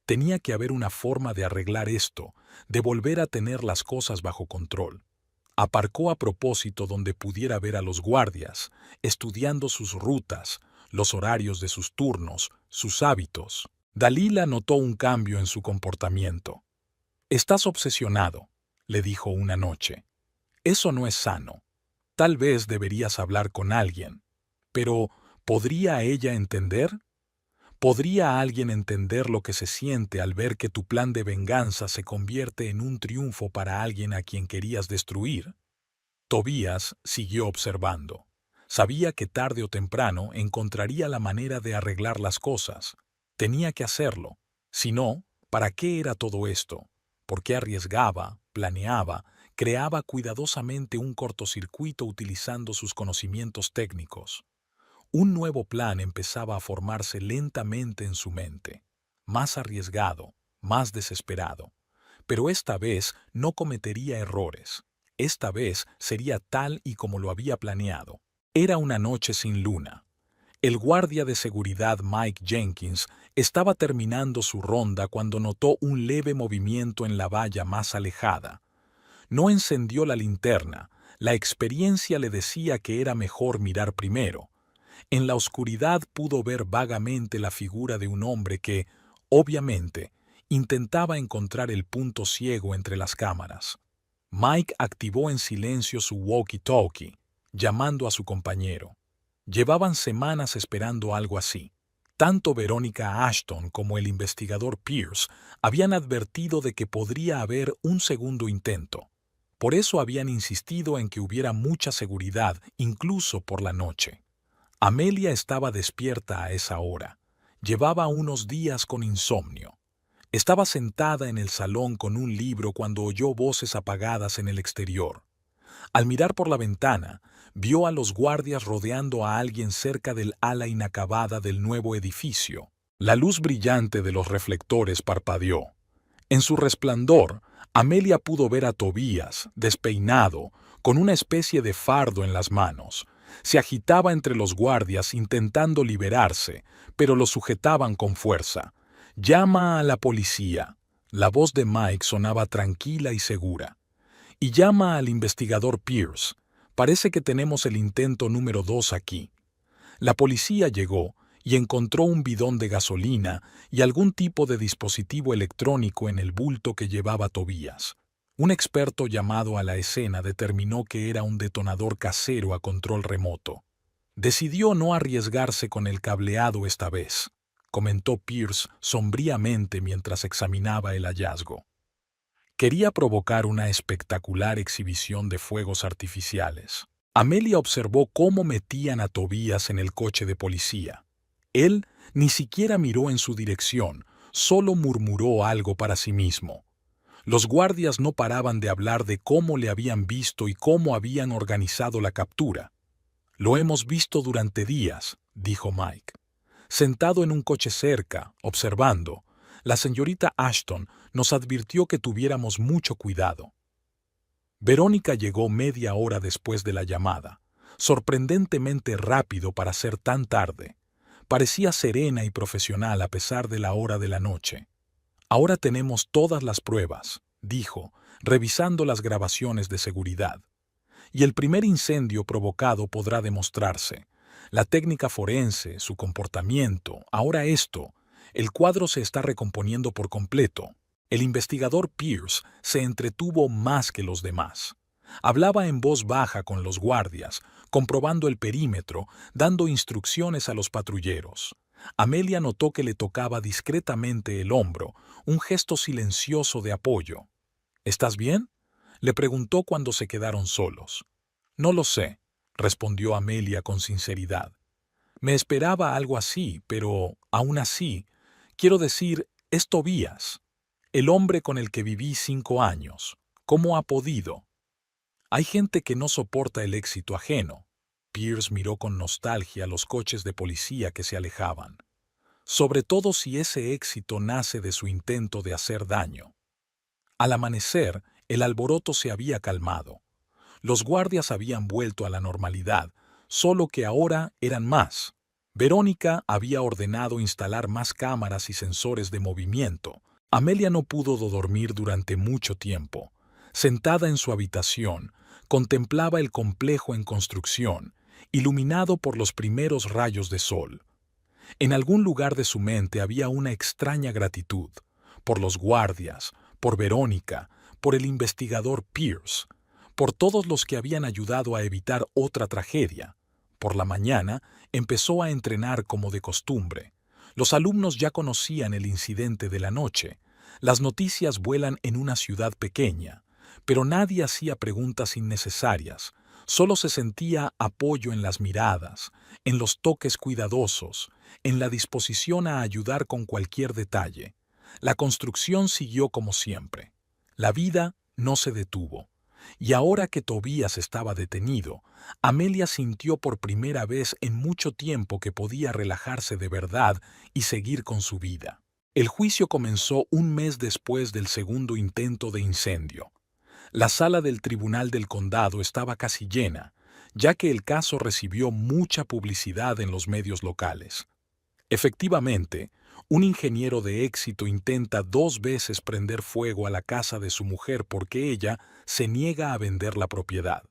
Tenía que haber una forma de arreglar esto, de volver a tener las cosas bajo control. Aparcó a propósito donde pudiera ver a los guardias, estudiando sus rutas, los horarios de sus turnos, sus hábitos. Dalila notó un cambio en su comportamiento. «Estás obsesionado», le dijo una noche. «Eso no es sano. Tal vez deberías hablar con alguien. Pero, ¿podría ella entender? ¿Podría alguien entender lo que se siente al ver que tu plan de venganza se convierte en un triunfo para alguien a quien querías destruir?» Tobías siguió observando. Sabía que tarde o temprano encontraría la manera de arreglar las cosas. Tenía que hacerlo. Si no, ¿para qué era todo esto? ¿Por qué arriesgaba, planeaba, creaba cuidadosamente un cortocircuito utilizando sus conocimientos técnicos? Un nuevo plan empezaba a formarse lentamente en su mente, más arriesgado, más desesperado. Pero esta vez no cometería errores. Esta vez sería tal y como lo había planeado. Era una noche sin luna. El guardia de seguridad Mike Jenkins estaba terminando su ronda cuando notó un leve movimiento en la valla más alejada. No encendió la linterna. La experiencia le decía que era mejor mirar primero. En la oscuridad pudo ver vagamente la figura de un hombre que, obviamente, intentaba encontrar el punto ciego entre las cámaras. Mike activó en silencio su walkie-talkie, llamando a su compañero. Llevaban semanas esperando algo así. Tanto Verónica Ashton como el investigador Pierce habían advertido de que podría haber un segundo intento. Por eso habían insistido en que hubiera mucha seguridad, incluso por la noche. Amelia estaba despierta a esa hora. Llevaba unos días con insomnio. Estaba sentada en el salón con un libro cuando oyó voces apagadas en el exterior. Al mirar por la ventana, vio a los guardias rodeando a alguien cerca del ala inacabada del nuevo edificio. La luz brillante de los reflectores parpadeó. En su resplandor, Amelia pudo ver a Tobías, despeinado, con una especie de fardo en las manos. Se agitaba entre los guardias intentando liberarse, pero lo sujetaban con fuerza. «Llama a la policía». La voz de Mike sonaba tranquila y segura. «Y llama al investigador Pierce. Parece que tenemos el intento número 2 aquí». La policía llegó y encontró un bidón de gasolina y algún tipo de dispositivo electrónico en el bulto que llevaba Tobías. Un experto llamado a la escena determinó que era un detonador casero a control remoto. Decidió no arriesgarse con el cableado esta vez, comentó Pierce sombríamente mientras examinaba el hallazgo. Quería provocar una espectacular exhibición de fuegos artificiales. Amelia observó cómo metían a Tobías en el coche de policía. Él ni siquiera miró en su dirección, solo murmuró algo para sí mismo. Los guardias no paraban de hablar de cómo le habían visto y cómo habían organizado la captura. «Lo hemos visto durante días», dijo Mike. Sentado en un coche cerca, observando, la señorita Ashton nos advirtió que tuviéramos mucho cuidado. Verónica llegó media hora después de la llamada, sorprendentemente rápido para ser tan tarde. Parecía serena y profesional a pesar de la hora de la noche. «Ahora tenemos todas las pruebas», dijo, revisando las grabaciones de seguridad. «Y el primer incendio provocado podrá demostrarse. La técnica forense, su comportamiento, ahora esto. El cuadro se está recomponiendo por completo». El investigador Pierce se entretuvo más que los demás. Hablaba en voz baja con los guardias, comprobando el perímetro, dando instrucciones a los patrulleros. Amelia notó que le tocaba discretamente el hombro, un gesto silencioso de apoyo. «¿Estás bien?», le preguntó cuando se quedaron solos. «No lo sé», respondió Amelia con sinceridad. «Me esperaba algo así, pero, aún así, quiero decir, es Tobías, el hombre con el que viví 5 años. ¿Cómo ha podido?». «Hay gente que no soporta el éxito ajeno». Pierce miró con nostalgia los coches de policía que se alejaban. «Sobre todo si ese éxito nace de su intento de hacer daño». Al amanecer, el alboroto se había calmado. Los guardias habían vuelto a la normalidad, solo que ahora eran más. Verónica había ordenado instalar más cámaras y sensores de movimiento. Amelia no pudo dormir durante mucho tiempo. Sentada en su habitación, contemplaba el complejo en construcción, iluminado por los primeros rayos de sol. En algún lugar de su mente había una extraña gratitud, por los guardias, por Verónica, por el investigador Pierce, por todos los que habían ayudado a evitar otra tragedia. Por la mañana empezó a entrenar como de costumbre. Los alumnos ya conocían el incidente de la noche. Las noticias vuelan en una ciudad pequeña, pero nadie hacía preguntas innecesarias. Solo se sentía apoyo en las miradas, en los toques cuidadosos, en la disposición a ayudar con cualquier detalle. La construcción siguió como siempre. La vida no se detuvo. Y ahora que Tobías estaba detenido, Amelia sintió por primera vez en mucho tiempo que podía relajarse de verdad y seguir con su vida. El juicio comenzó un mes después del segundo intento de incendio. La sala del Tribunal del Condado estaba casi llena, ya que el caso recibió mucha publicidad en los medios locales. Efectivamente, un ingeniero de éxito intenta 2 veces prender fuego a la casa de su mujer porque ella se niega a vender la propiedad.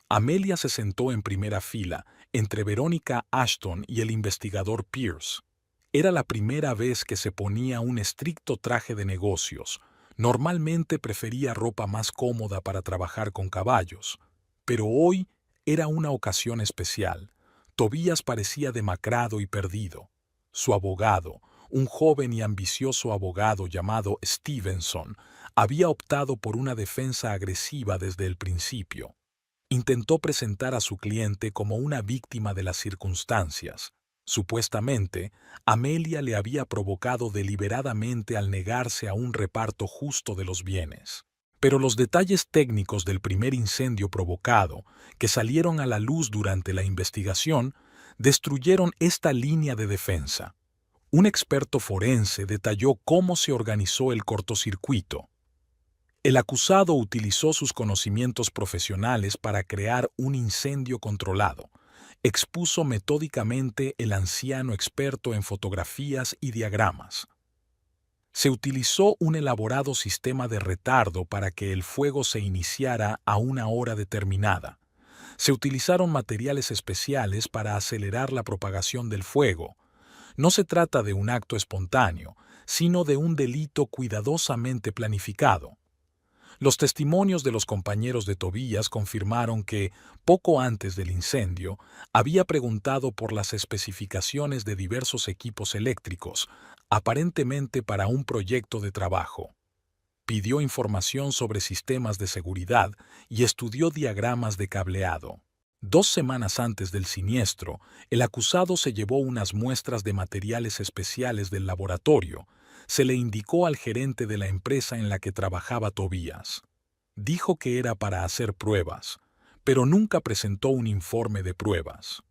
Amelia se sentó en primera fila, entre Verónica Ashton y el investigador Pierce. Era la primera vez que se ponía un estricto traje de negocios. Normalmente prefería ropa más cómoda para trabajar con caballos, pero hoy era una ocasión especial. Tobías parecía demacrado y perdido. Su abogado, un joven y ambicioso abogado llamado Stevenson, había optado por una defensa agresiva desde el principio. Intentó presentar a su cliente como una víctima de las circunstancias. Supuestamente, Amelia le había provocado deliberadamente al negarse a un reparto justo de los bienes. Pero los detalles técnicos del primer incendio provocado, que salieron a la luz durante la investigación, destruyeron esta línea de defensa. Un experto forense detalló cómo se organizó el cortocircuito. El acusado utilizó sus conocimientos profesionales para crear un incendio controlado. Expuso metódicamente el anciano experto en fotografías y diagramas. Se utilizó un elaborado sistema de retardo para que el fuego se iniciara a una hora determinada. Se utilizaron materiales especiales para acelerar la propagación del fuego. No se trata de un acto espontáneo, sino de un delito cuidadosamente planificado. Los testimonios de los compañeros de Tobías confirmaron que, poco antes del incendio, había preguntado por las especificaciones de diversos equipos eléctricos, aparentemente para un proyecto de trabajo. Pidió información sobre sistemas de seguridad y estudió diagramas de cableado. 2 semanas antes del siniestro, el acusado se llevó unas muestras de materiales especiales del laboratorio. Se le indicó al gerente de la empresa en la que trabajaba Tobías. Dijo que era para hacer pruebas, pero nunca presentó un informe de pruebas.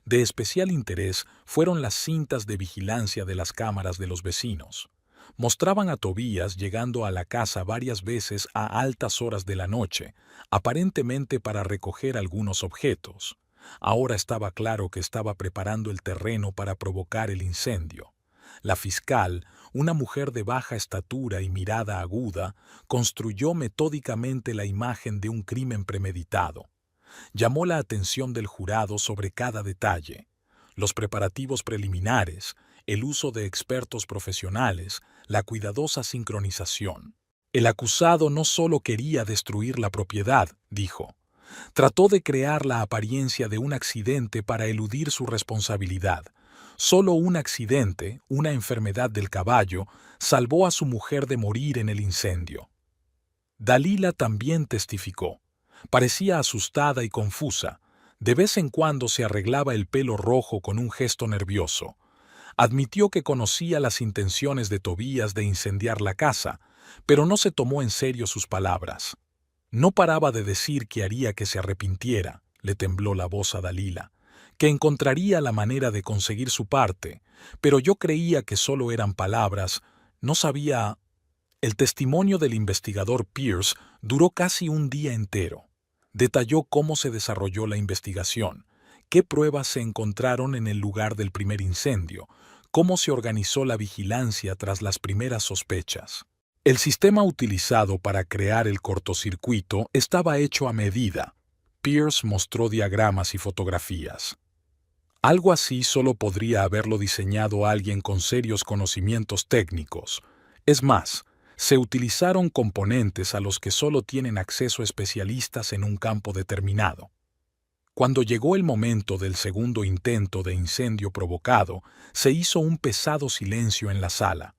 De especial interés fueron las cintas de vigilancia de las cámaras de los vecinos. Mostraban a Tobías llegando a la casa varias veces a altas horas de la noche, aparentemente para recoger algunos objetos. Ahora estaba claro que estaba preparando el terreno para provocar el incendio. La fiscal, una mujer de baja estatura y mirada aguda, construyó metódicamente la imagen de un crimen premeditado. Llamó la atención del jurado sobre cada detalle: los preparativos preliminares, el uso de expertos profesionales, la cuidadosa sincronización. El acusado no solo quería destruir la propiedad, dijo. Trató de crear la apariencia de un accidente para eludir su responsabilidad. Solo un accidente, una enfermedad del caballo, salvó a su mujer de morir en el incendio. Dalila también testificó. Parecía asustada y confusa. De vez en cuando se arreglaba el pelo rojo con un gesto nervioso. Admitió que conocía las intenciones de Tobías de incendiar la casa, pero no se tomó en serio sus palabras. No paraba de decir que haría que se arrepintiera, le tembló la voz a Dalila, que encontraría la manera de conseguir su parte, pero yo creía que solo eran palabras, no sabía. El testimonio del investigador Pierce duró casi un día entero. Detalló cómo se desarrolló la investigación, qué pruebas se encontraron en el lugar del primer incendio, cómo se organizó la vigilancia tras las primeras sospechas. El sistema utilizado para crear el cortocircuito estaba hecho a medida. Pierce mostró diagramas y fotografías. Algo así solo podría haberlo diseñado alguien con serios conocimientos técnicos. Es más, se utilizaron componentes a los que solo tienen acceso especialistas en un campo determinado. Cuando llegó el momento del segundo intento de incendio provocado, se hizo un pesado silencio en la sala.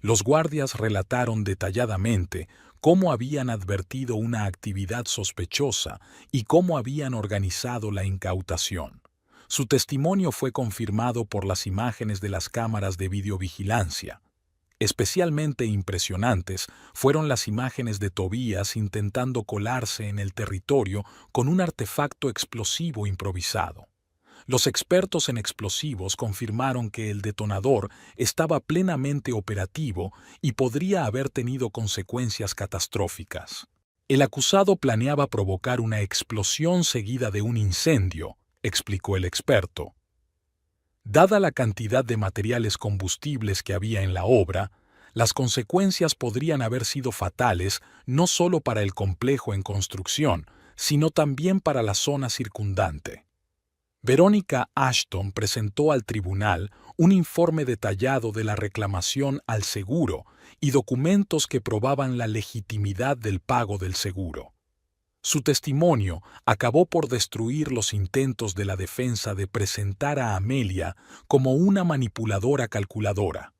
Los guardias relataron detalladamente cómo habían advertido una actividad sospechosa y cómo habían organizado la incautación. Su testimonio fue confirmado por las imágenes de las cámaras de videovigilancia. Especialmente impresionantes fueron las imágenes de Tobías intentando colarse en el territorio con un artefacto explosivo improvisado. Los expertos en explosivos confirmaron que el detonador estaba plenamente operativo y podría haber tenido consecuencias catastróficas. El acusado planeaba provocar una explosión seguida de un incendio, explicó el experto. Dada la cantidad de materiales combustibles que había en la obra, las consecuencias podrían haber sido fatales no solo para el complejo en construcción, sino también para la zona circundante. Verónica Ashton presentó al tribunal un informe detallado de la reclamación al seguro y documentos que probaban la legitimidad del pago del seguro. Su testimonio acabó por destruir los intentos de la defensa de presentar a Amelia como una manipuladora calculadora.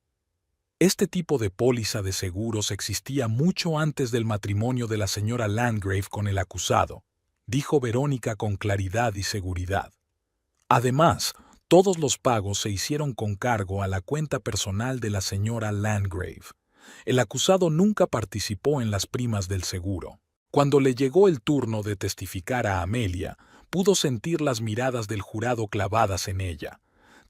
Este tipo de póliza de seguros existía mucho antes del matrimonio de la señora Landgrave con el acusado, dijo Verónica con claridad y seguridad. Además, todos los pagos se hicieron con cargo a la cuenta personal de la señora Landgrave. El acusado nunca participó en las primas del seguro. Cuando le llegó el turno de testificar a Amelia, pudo sentir las miradas del jurado clavadas en ella.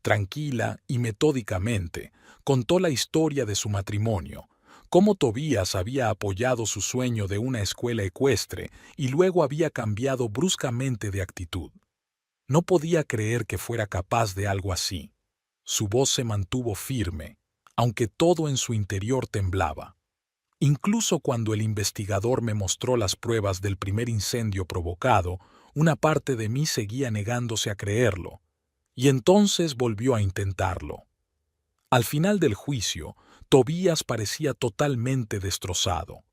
Tranquila y metódicamente, contó la historia de su matrimonio, cómo Tobías había apoyado su sueño de una escuela ecuestre y luego había cambiado bruscamente de actitud. No podía creer que fuera capaz de algo así. Su voz se mantuvo firme, aunque todo en su interior temblaba. Incluso cuando el investigador me mostró las pruebas del primer incendio provocado, una parte de mí seguía negándose a creerlo, y entonces volvió a intentarlo. Al final del juicio, Tobías parecía totalmente destrozado.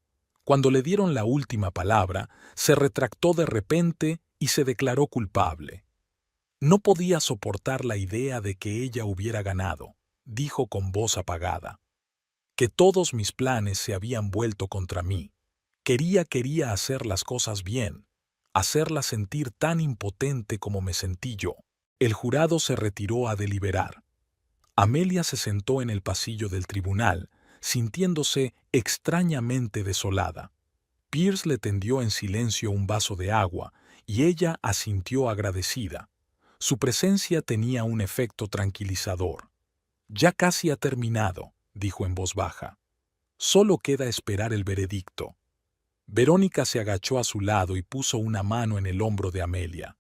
Cuando le dieron la última palabra, se retractó de repente y se declaró culpable. No podía soportar la idea de que ella hubiera ganado, dijo con voz apagada. Que todos mis planes se habían vuelto contra mí. Quería hacer las cosas bien, hacerla sentir tan impotente como me sentí yo. El jurado se retiró a deliberar. Amelia se sentó en el pasillo del tribunal, sintiéndose extrañamente desolada. Pierce le tendió en silencio un vaso de agua, y ella asintió agradecida. Su presencia tenía un efecto tranquilizador. Ya casi ha terminado, dijo en voz baja. Solo queda esperar el veredicto. Verónica se agachó a su lado y puso una mano en el hombro de Amelia.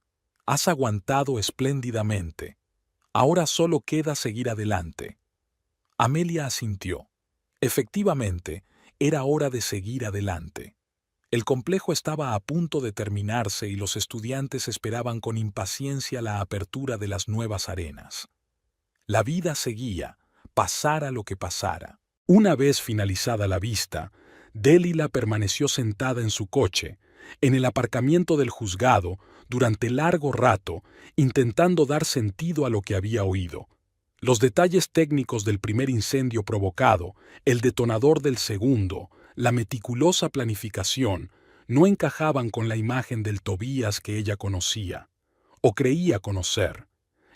Has aguantado espléndidamente. Ahora solo queda seguir adelante. Amelia asintió. Efectivamente, era hora de seguir adelante. El complejo estaba a punto de terminarse y los estudiantes esperaban con impaciencia la apertura de las nuevas arenas. La vida seguía, pasara lo que pasara. Una vez finalizada la vista, Delilah permaneció sentada en su coche, en el aparcamiento del juzgado, durante largo rato, intentando dar sentido a lo que había oído. Los detalles técnicos del primer incendio provocado, el detonador del segundo, la meticulosa planificación, no encajaban con la imagen del Tobías que ella conocía, o creía conocer.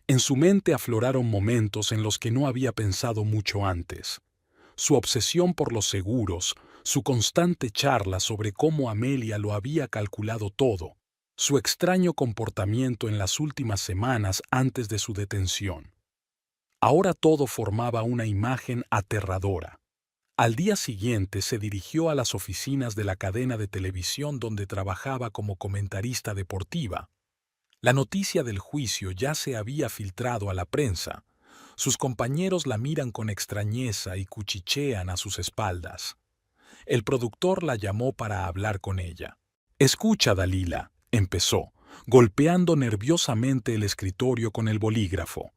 En su mente afloraron momentos en los que no había pensado mucho antes. Su obsesión por los seguros, su constante charla sobre cómo Amelia lo había calculado todo, su extraño comportamiento en las últimas semanas antes de su detención. Ahora todo formaba una imagen aterradora. Al día siguiente se dirigió a las oficinas de la cadena de televisión donde trabajaba como comentarista deportiva. La noticia del juicio ya se había filtrado a la prensa. Sus compañeros la miran con extrañeza y cuchichean a sus espaldas. El productor la llamó para hablar con ella. «Escucha, Dalila», empezó, golpeando nerviosamente el escritorio con el bolígrafo.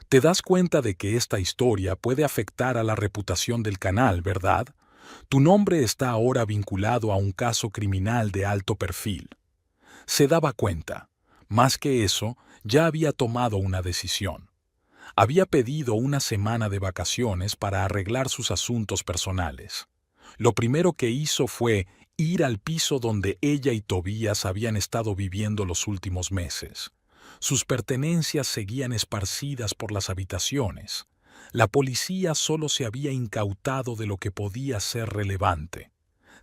«Te das cuenta de que esta historia puede afectar a la reputación del canal, ¿verdad? Tu nombre está ahora vinculado a un caso criminal de alto perfil». Se daba cuenta. Más que eso, ya había tomado una decisión. Había pedido una semana de vacaciones para arreglar sus asuntos personales. Lo primero que hizo fue ir al piso donde ella y Tobías habían estado viviendo los últimos meses. Sus pertenencias seguían esparcidas por las habitaciones. La policía solo se había incautado de lo que podía ser relevante.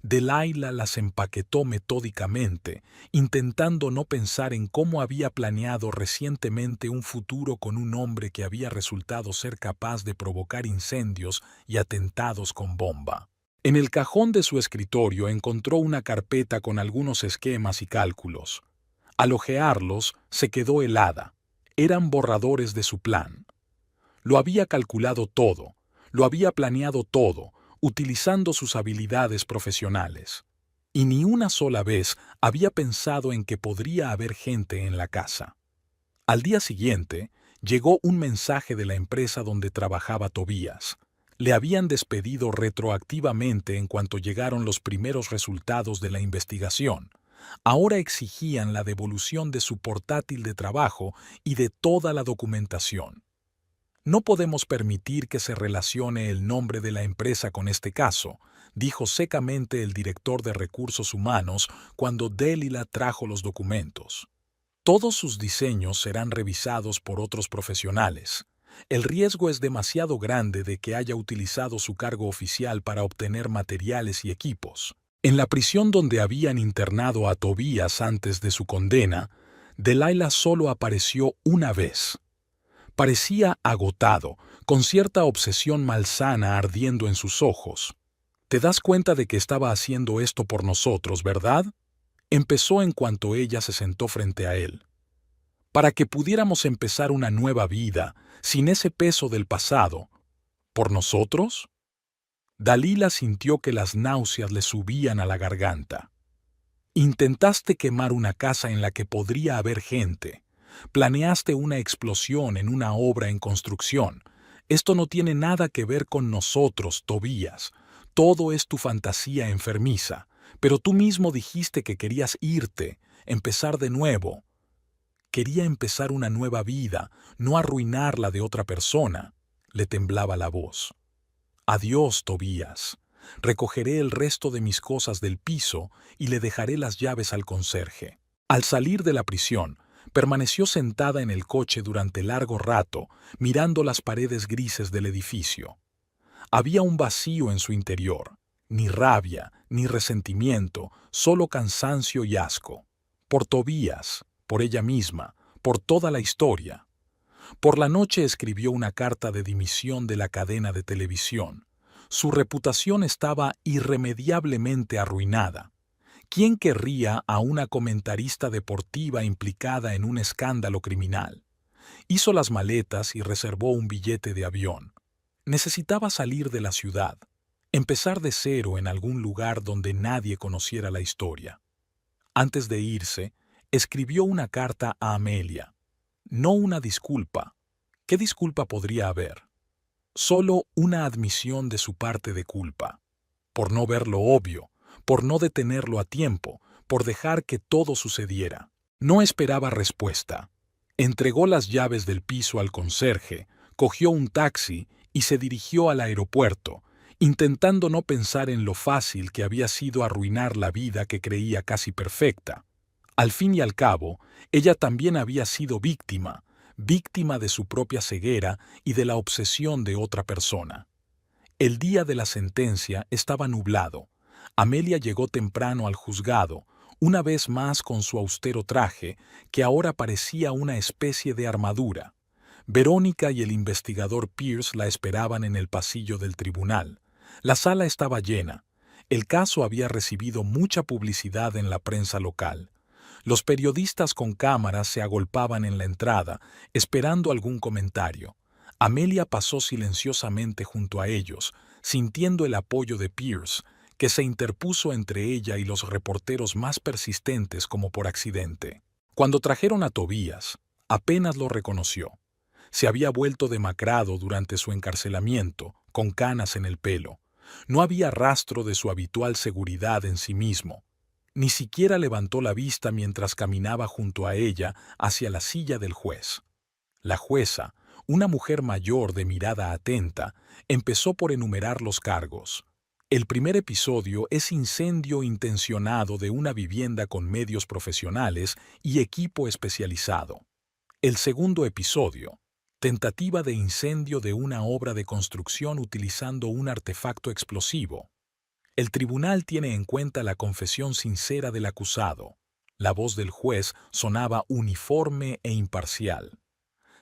Delilah las empaquetó metódicamente, intentando no pensar en cómo había planeado recientemente un futuro con un hombre que había resultado ser capaz de provocar incendios y atentados con bomba. En el cajón de su escritorio encontró una carpeta con algunos esquemas y cálculos. Al hojearlos, se quedó helada. Eran borradores de su plan. Lo había calculado todo, lo había planeado todo, utilizando sus habilidades profesionales. Y ni una sola vez había pensado en que podría haber gente en la casa. Al día siguiente, llegó un mensaje de la empresa donde trabajaba Tobías. Le habían despedido retroactivamente en cuanto llegaron los primeros resultados de la investigación. Ahora exigían la devolución de su portátil de trabajo y de toda la documentación. No podemos permitir que se relacione el nombre de la empresa con este caso, dijo secamente el director de recursos humanos cuando Delilah trajo los documentos. Todos sus diseños serán revisados por otros profesionales. El riesgo es demasiado grande de que haya utilizado su cargo oficial para obtener materiales y equipos. En la prisión donde habían internado a Tobías antes de su condena, Delilah solo apareció una vez. Parecía agotado, con cierta obsesión malsana ardiendo en sus ojos. «¿Te das cuenta de que estaba haciendo esto por nosotros, verdad?», empezó en cuanto ella se sentó frente a él. «Para que pudiéramos empezar una nueva vida, sin ese peso del pasado. ¿Por nosotros?». Delilah sintió que las náuseas le subían a la garganta. «Intentaste quemar una casa en la que podría haber gente. Planeaste una explosión en una obra en construcción. Esto no tiene nada que ver con nosotros, Tobías. Todo es tu fantasía enfermiza. Pero tú mismo dijiste que querías irte, empezar de nuevo». Quería empezar una nueva vida, no arruinar la de otra persona. Le temblaba la voz. «Adiós, Tobías. Recogeré el resto de mis cosas del piso y le dejaré las llaves al conserje». Al salir de la prisión, permaneció sentada en el coche durante largo rato, mirando las paredes grises del edificio. Había un vacío en su interior, ni rabia, ni resentimiento, solo cansancio y asco. Por Tobías, por ella misma, por toda la historia. Por la noche escribió una carta de dimisión de la cadena de televisión. Su reputación estaba irremediablemente arruinada. ¿Quién querría a una comentarista deportiva implicada en un escándalo criminal? Hizo las maletas y reservó un billete de avión. Necesitaba salir de la ciudad, empezar de cero en algún lugar donde nadie conociera la historia. Antes de irse, escribió una carta a Amelia. No una disculpa. ¿Qué disculpa podría haber? Solo una admisión de su parte de culpa. Por no ver lo obvio, por no detenerlo a tiempo, por dejar que todo sucediera. No esperaba respuesta. Entregó las llaves del piso al conserje, cogió un taxi y se dirigió al aeropuerto, intentando no pensar en lo fácil que había sido arruinar la vida que creía casi perfecta. Al fin y al cabo, ella también había sido víctima de su propia ceguera y de la obsesión de otra persona. El día de la sentencia estaba nublado. Amelia llegó temprano al juzgado, una vez más con su austero traje, que ahora parecía una especie de armadura. Verónica y el investigador Pierce la esperaban en el pasillo del tribunal. La sala estaba llena. El caso había recibido mucha publicidad en la prensa local. Los periodistas con cámaras se agolpaban en la entrada, esperando algún comentario. Amelia pasó silenciosamente junto a ellos, sintiendo el apoyo de Pierce, que se interpuso entre ella y los reporteros más persistentes como por accidente. Cuando trajeron a Tobías, apenas lo reconoció. Se había vuelto demacrado durante su encarcelamiento, con canas en el pelo. No había rastro de su habitual seguridad en sí mismo. Ni siquiera levantó la vista mientras caminaba junto a ella hacia la silla del juez. La jueza, una mujer mayor de mirada atenta, empezó por enumerar los cargos. El primer episodio es incendio intencionado de una vivienda con medios profesionales y equipo especializado. El segundo episodio, tentativa de incendio de una obra de construcción utilizando un artefacto explosivo. El tribunal tiene en cuenta la confesión sincera del acusado. La voz del juez sonaba uniforme e imparcial.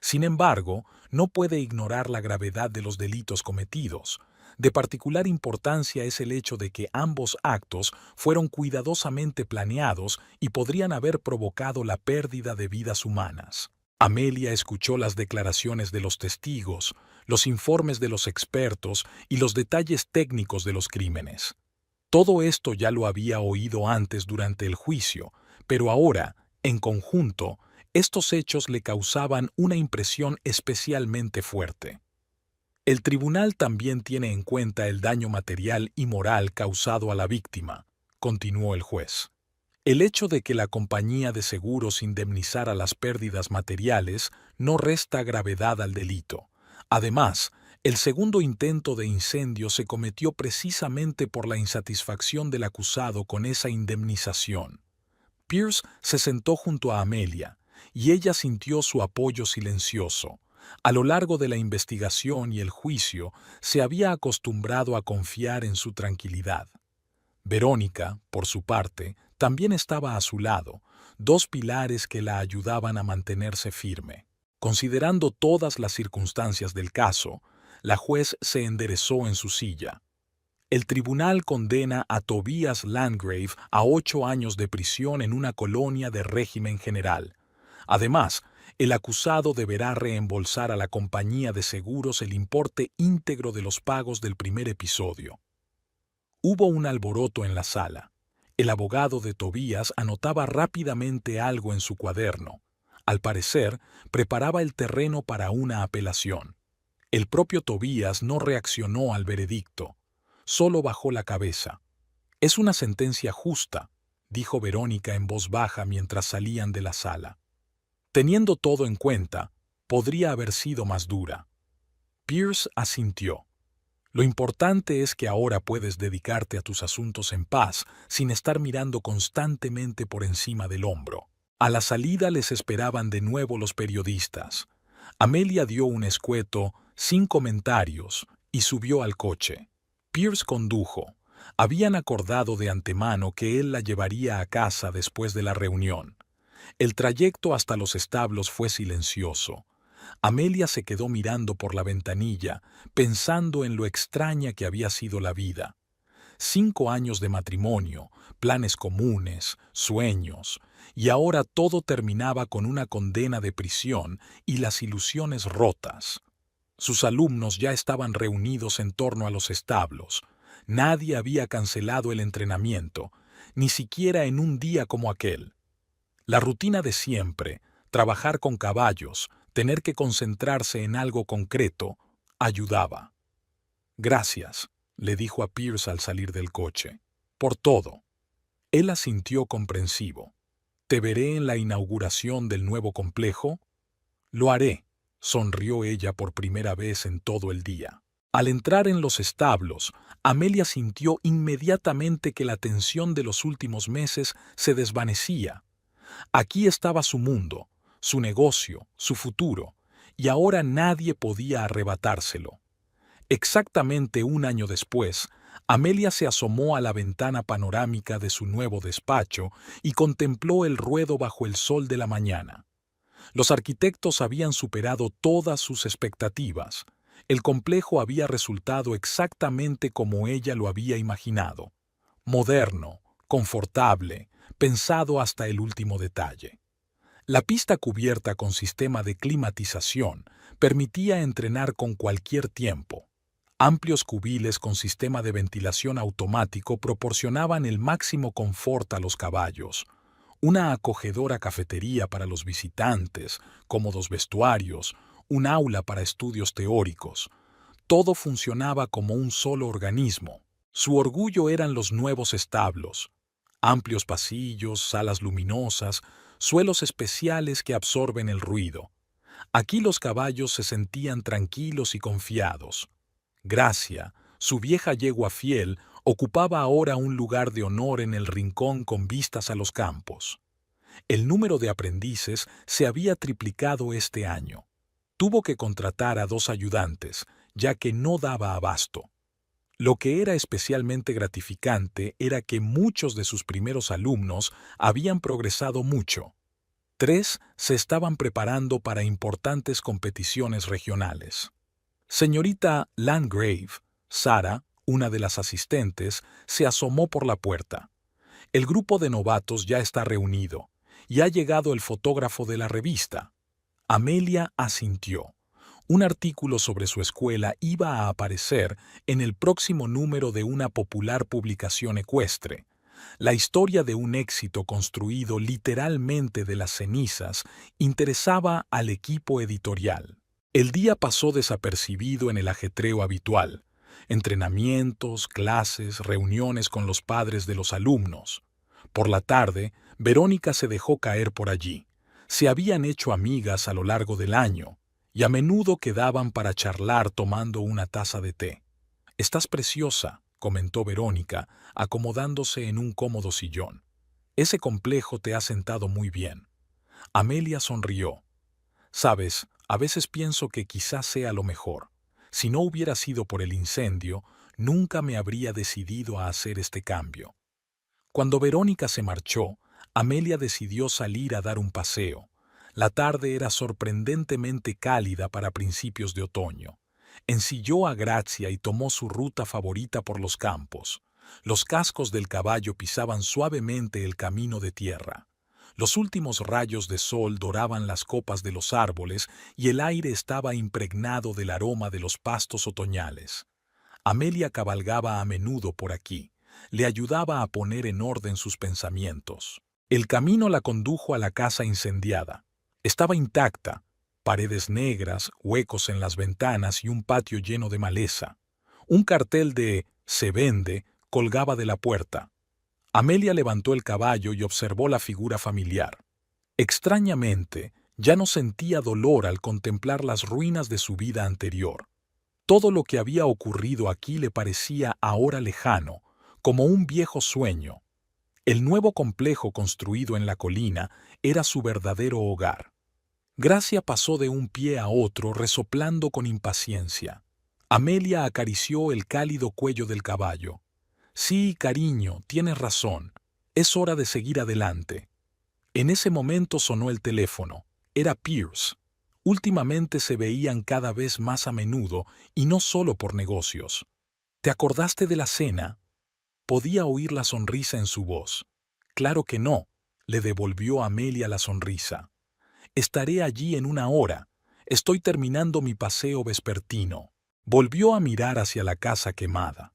Sin embargo, no puede ignorar la gravedad de los delitos cometidos. De particular importancia es el hecho de que ambos actos fueron cuidadosamente planeados y podrían haber provocado la pérdida de vidas humanas. Amelia escuchó las declaraciones de los testigos, los informes de los expertos y los detalles técnicos de los crímenes. Todo esto ya lo había oído antes durante el juicio, pero ahora, en conjunto, estos hechos le causaban una impresión especialmente fuerte. El tribunal también tiene en cuenta el daño material y moral causado a la víctima, continuó el juez. El hecho de que la compañía de seguros indemnizara las pérdidas materiales no resta gravedad al delito. Además, el segundo intento de incendio se cometió precisamente por la insatisfacción del acusado con esa indemnización. Pierce se sentó junto a Amelia, y ella sintió su apoyo silencioso. A lo largo de la investigación y el juicio, se había acostumbrado a confiar en su tranquilidad. Verónica, por su parte, también estaba a su lado, dos pilares que la ayudaban a mantenerse firme. Considerando todas las circunstancias del caso, la juez se enderezó en su silla. El tribunal condena a Tobias Landgrave a 8 años de prisión en una colonia de régimen general. Además, el acusado deberá reembolsar a la compañía de seguros el importe íntegro de los pagos del primer episodio. Hubo un alboroto en la sala. El abogado de Tobias anotaba rápidamente algo en su cuaderno. Al parecer, preparaba el terreno para una apelación. El propio Tobias no reaccionó al veredicto. Solo bajó la cabeza. «Es una sentencia justa», dijo Verónica en voz baja mientras salían de la sala. Teniendo todo en cuenta, podría haber sido más dura. Pierce asintió. Lo importante es que ahora puedes dedicarte a tus asuntos en paz, sin estar mirando constantemente por encima del hombro. A la salida les esperaban de nuevo los periodistas. Amelia dio un escueto, sin comentarios, y subió al coche. Pierce condujo. Habían acordado de antemano que él la llevaría a casa después de la reunión. El trayecto hasta los establos fue silencioso. Amelia se quedó mirando por la ventanilla, pensando en lo extraña que había sido la vida. 5 años de matrimonio, planes comunes, sueños, y ahora todo terminaba con una condena de prisión y las ilusiones rotas. Sus alumnos ya estaban reunidos en torno a los establos. Nadie había cancelado el entrenamiento, ni siquiera en un día como aquel. La rutina de siempre, trabajar con caballos, tener que concentrarse en algo concreto, ayudaba. «Gracias», le dijo a Pierce al salir del coche, «por todo». Él asintió comprensivo. «¿Te veré en la inauguración del nuevo complejo?» «Lo haré», sonrió ella por primera vez en todo el día. Al entrar en los establos, Amelia sintió inmediatamente que la tensión de los últimos meses se desvanecía. Aquí estaba su mundo, su negocio, su futuro, y ahora nadie podía arrebatárselo. Exactamente 1 año después, Amelia se asomó a la ventana panorámica de su nuevo despacho y contempló el ruedo bajo el sol de la mañana. Los arquitectos habían superado todas sus expectativas. El complejo había resultado exactamente como ella lo había imaginado. Moderno, confortable, pensado hasta el último detalle. La pista cubierta con sistema de climatización permitía entrenar con cualquier tiempo. Amplios cubiles con sistema de ventilación automático proporcionaban el máximo confort a los caballos. Una acogedora cafetería para los visitantes, cómodos vestuarios, un aula para estudios teóricos. Todo funcionaba como un solo organismo. Su orgullo eran los nuevos establos. Amplios pasillos, salas luminosas, suelos especiales que absorben el ruido. Aquí los caballos se sentían tranquilos y confiados. Gracia, su vieja yegua fiel, ocupaba ahora un lugar de honor en el rincón con vistas a los campos. El número de aprendices se había triplicado este año. Tuvo que contratar a 2 ayudantes, ya que no daba abasto. Lo que era especialmente gratificante era que muchos de sus primeros alumnos habían progresado mucho. 3 se estaban preparando para importantes competiciones regionales. Señorita Landgrave, Sara, una de las asistentes, se asomó por la puerta. El grupo de novatos ya está reunido, y ha llegado el fotógrafo de la revista. Amelia asintió. Un artículo sobre su escuela iba a aparecer en el próximo número de una popular publicación ecuestre. La historia de un éxito construido literalmente de las cenizas interesaba al equipo editorial. El día pasó desapercibido en el ajetreo habitual. Entrenamientos, clases, reuniones con los padres de los alumnos. Por la tarde, Verónica se dejó caer por allí. Se habían hecho amigas a lo largo del año, y a menudo quedaban para charlar tomando una taza de té. «Estás preciosa», comentó Verónica, acomodándose en un cómodo sillón. «Ese complejo te ha sentado muy bien». Amelia sonrió. «Sabes, a veces pienso que quizás sea lo mejor. Si no hubiera sido por el incendio, nunca me habría decidido a hacer este cambio». Cuando Verónica se marchó, Amelia decidió salir a dar un paseo. La tarde era sorprendentemente cálida para principios de otoño. Ensilló a Grazia y tomó su ruta favorita por los campos. Los cascos del caballo pisaban suavemente el camino de tierra. Los últimos rayos de sol doraban las copas de los árboles y el aire estaba impregnado del aroma de los pastos otoñales. Amelia cabalgaba a menudo por aquí. Le ayudaba a poner en orden sus pensamientos. El camino la condujo a la casa incendiada. Estaba intacta, paredes negras, huecos en las ventanas y un patio lleno de maleza. Un cartel de «Se vende» colgaba de la puerta. Amelia levantó el caballo y observó la figura familiar. Extrañamente, ya no sentía dolor al contemplar las ruinas de su vida anterior. Todo lo que había ocurrido aquí le parecía ahora lejano, como un viejo sueño. El nuevo complejo construido en la colina era su verdadero hogar. Gracia pasó de un pie a otro resoplando con impaciencia. Amelia acarició el cálido cuello del caballo. «Sí, cariño, tienes razón. Es hora de seguir adelante». En ese momento sonó el teléfono. Era Pierce. Últimamente se veían cada vez más a menudo y no solo por negocios. «¿Te acordaste de la cena?» Podía oír la sonrisa en su voz. «Claro que no», le devolvió Amelia la sonrisa. «Estaré allí en una hora. Estoy terminando mi paseo vespertino». Volvió a mirar hacia la casa quemada.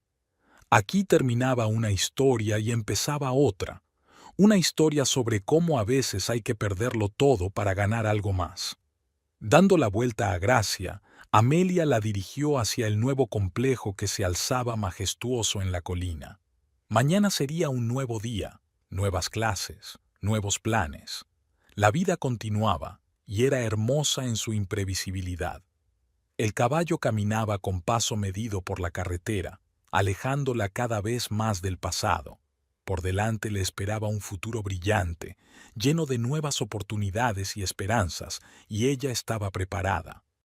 Aquí terminaba una historia y empezaba otra. Una historia sobre cómo a veces hay que perderlo todo para ganar algo más. Dando la vuelta a Gracia, Amelia la dirigió hacia el nuevo complejo que se alzaba majestuoso en la colina. Mañana sería un nuevo día, nuevas clases, nuevos planes. La vida continuaba y era hermosa en su imprevisibilidad. El caballo caminaba con paso medido por la carretera, alejándola cada vez más del pasado. Por delante le esperaba un futuro brillante, lleno de nuevas oportunidades y esperanzas, y ella estaba preparada.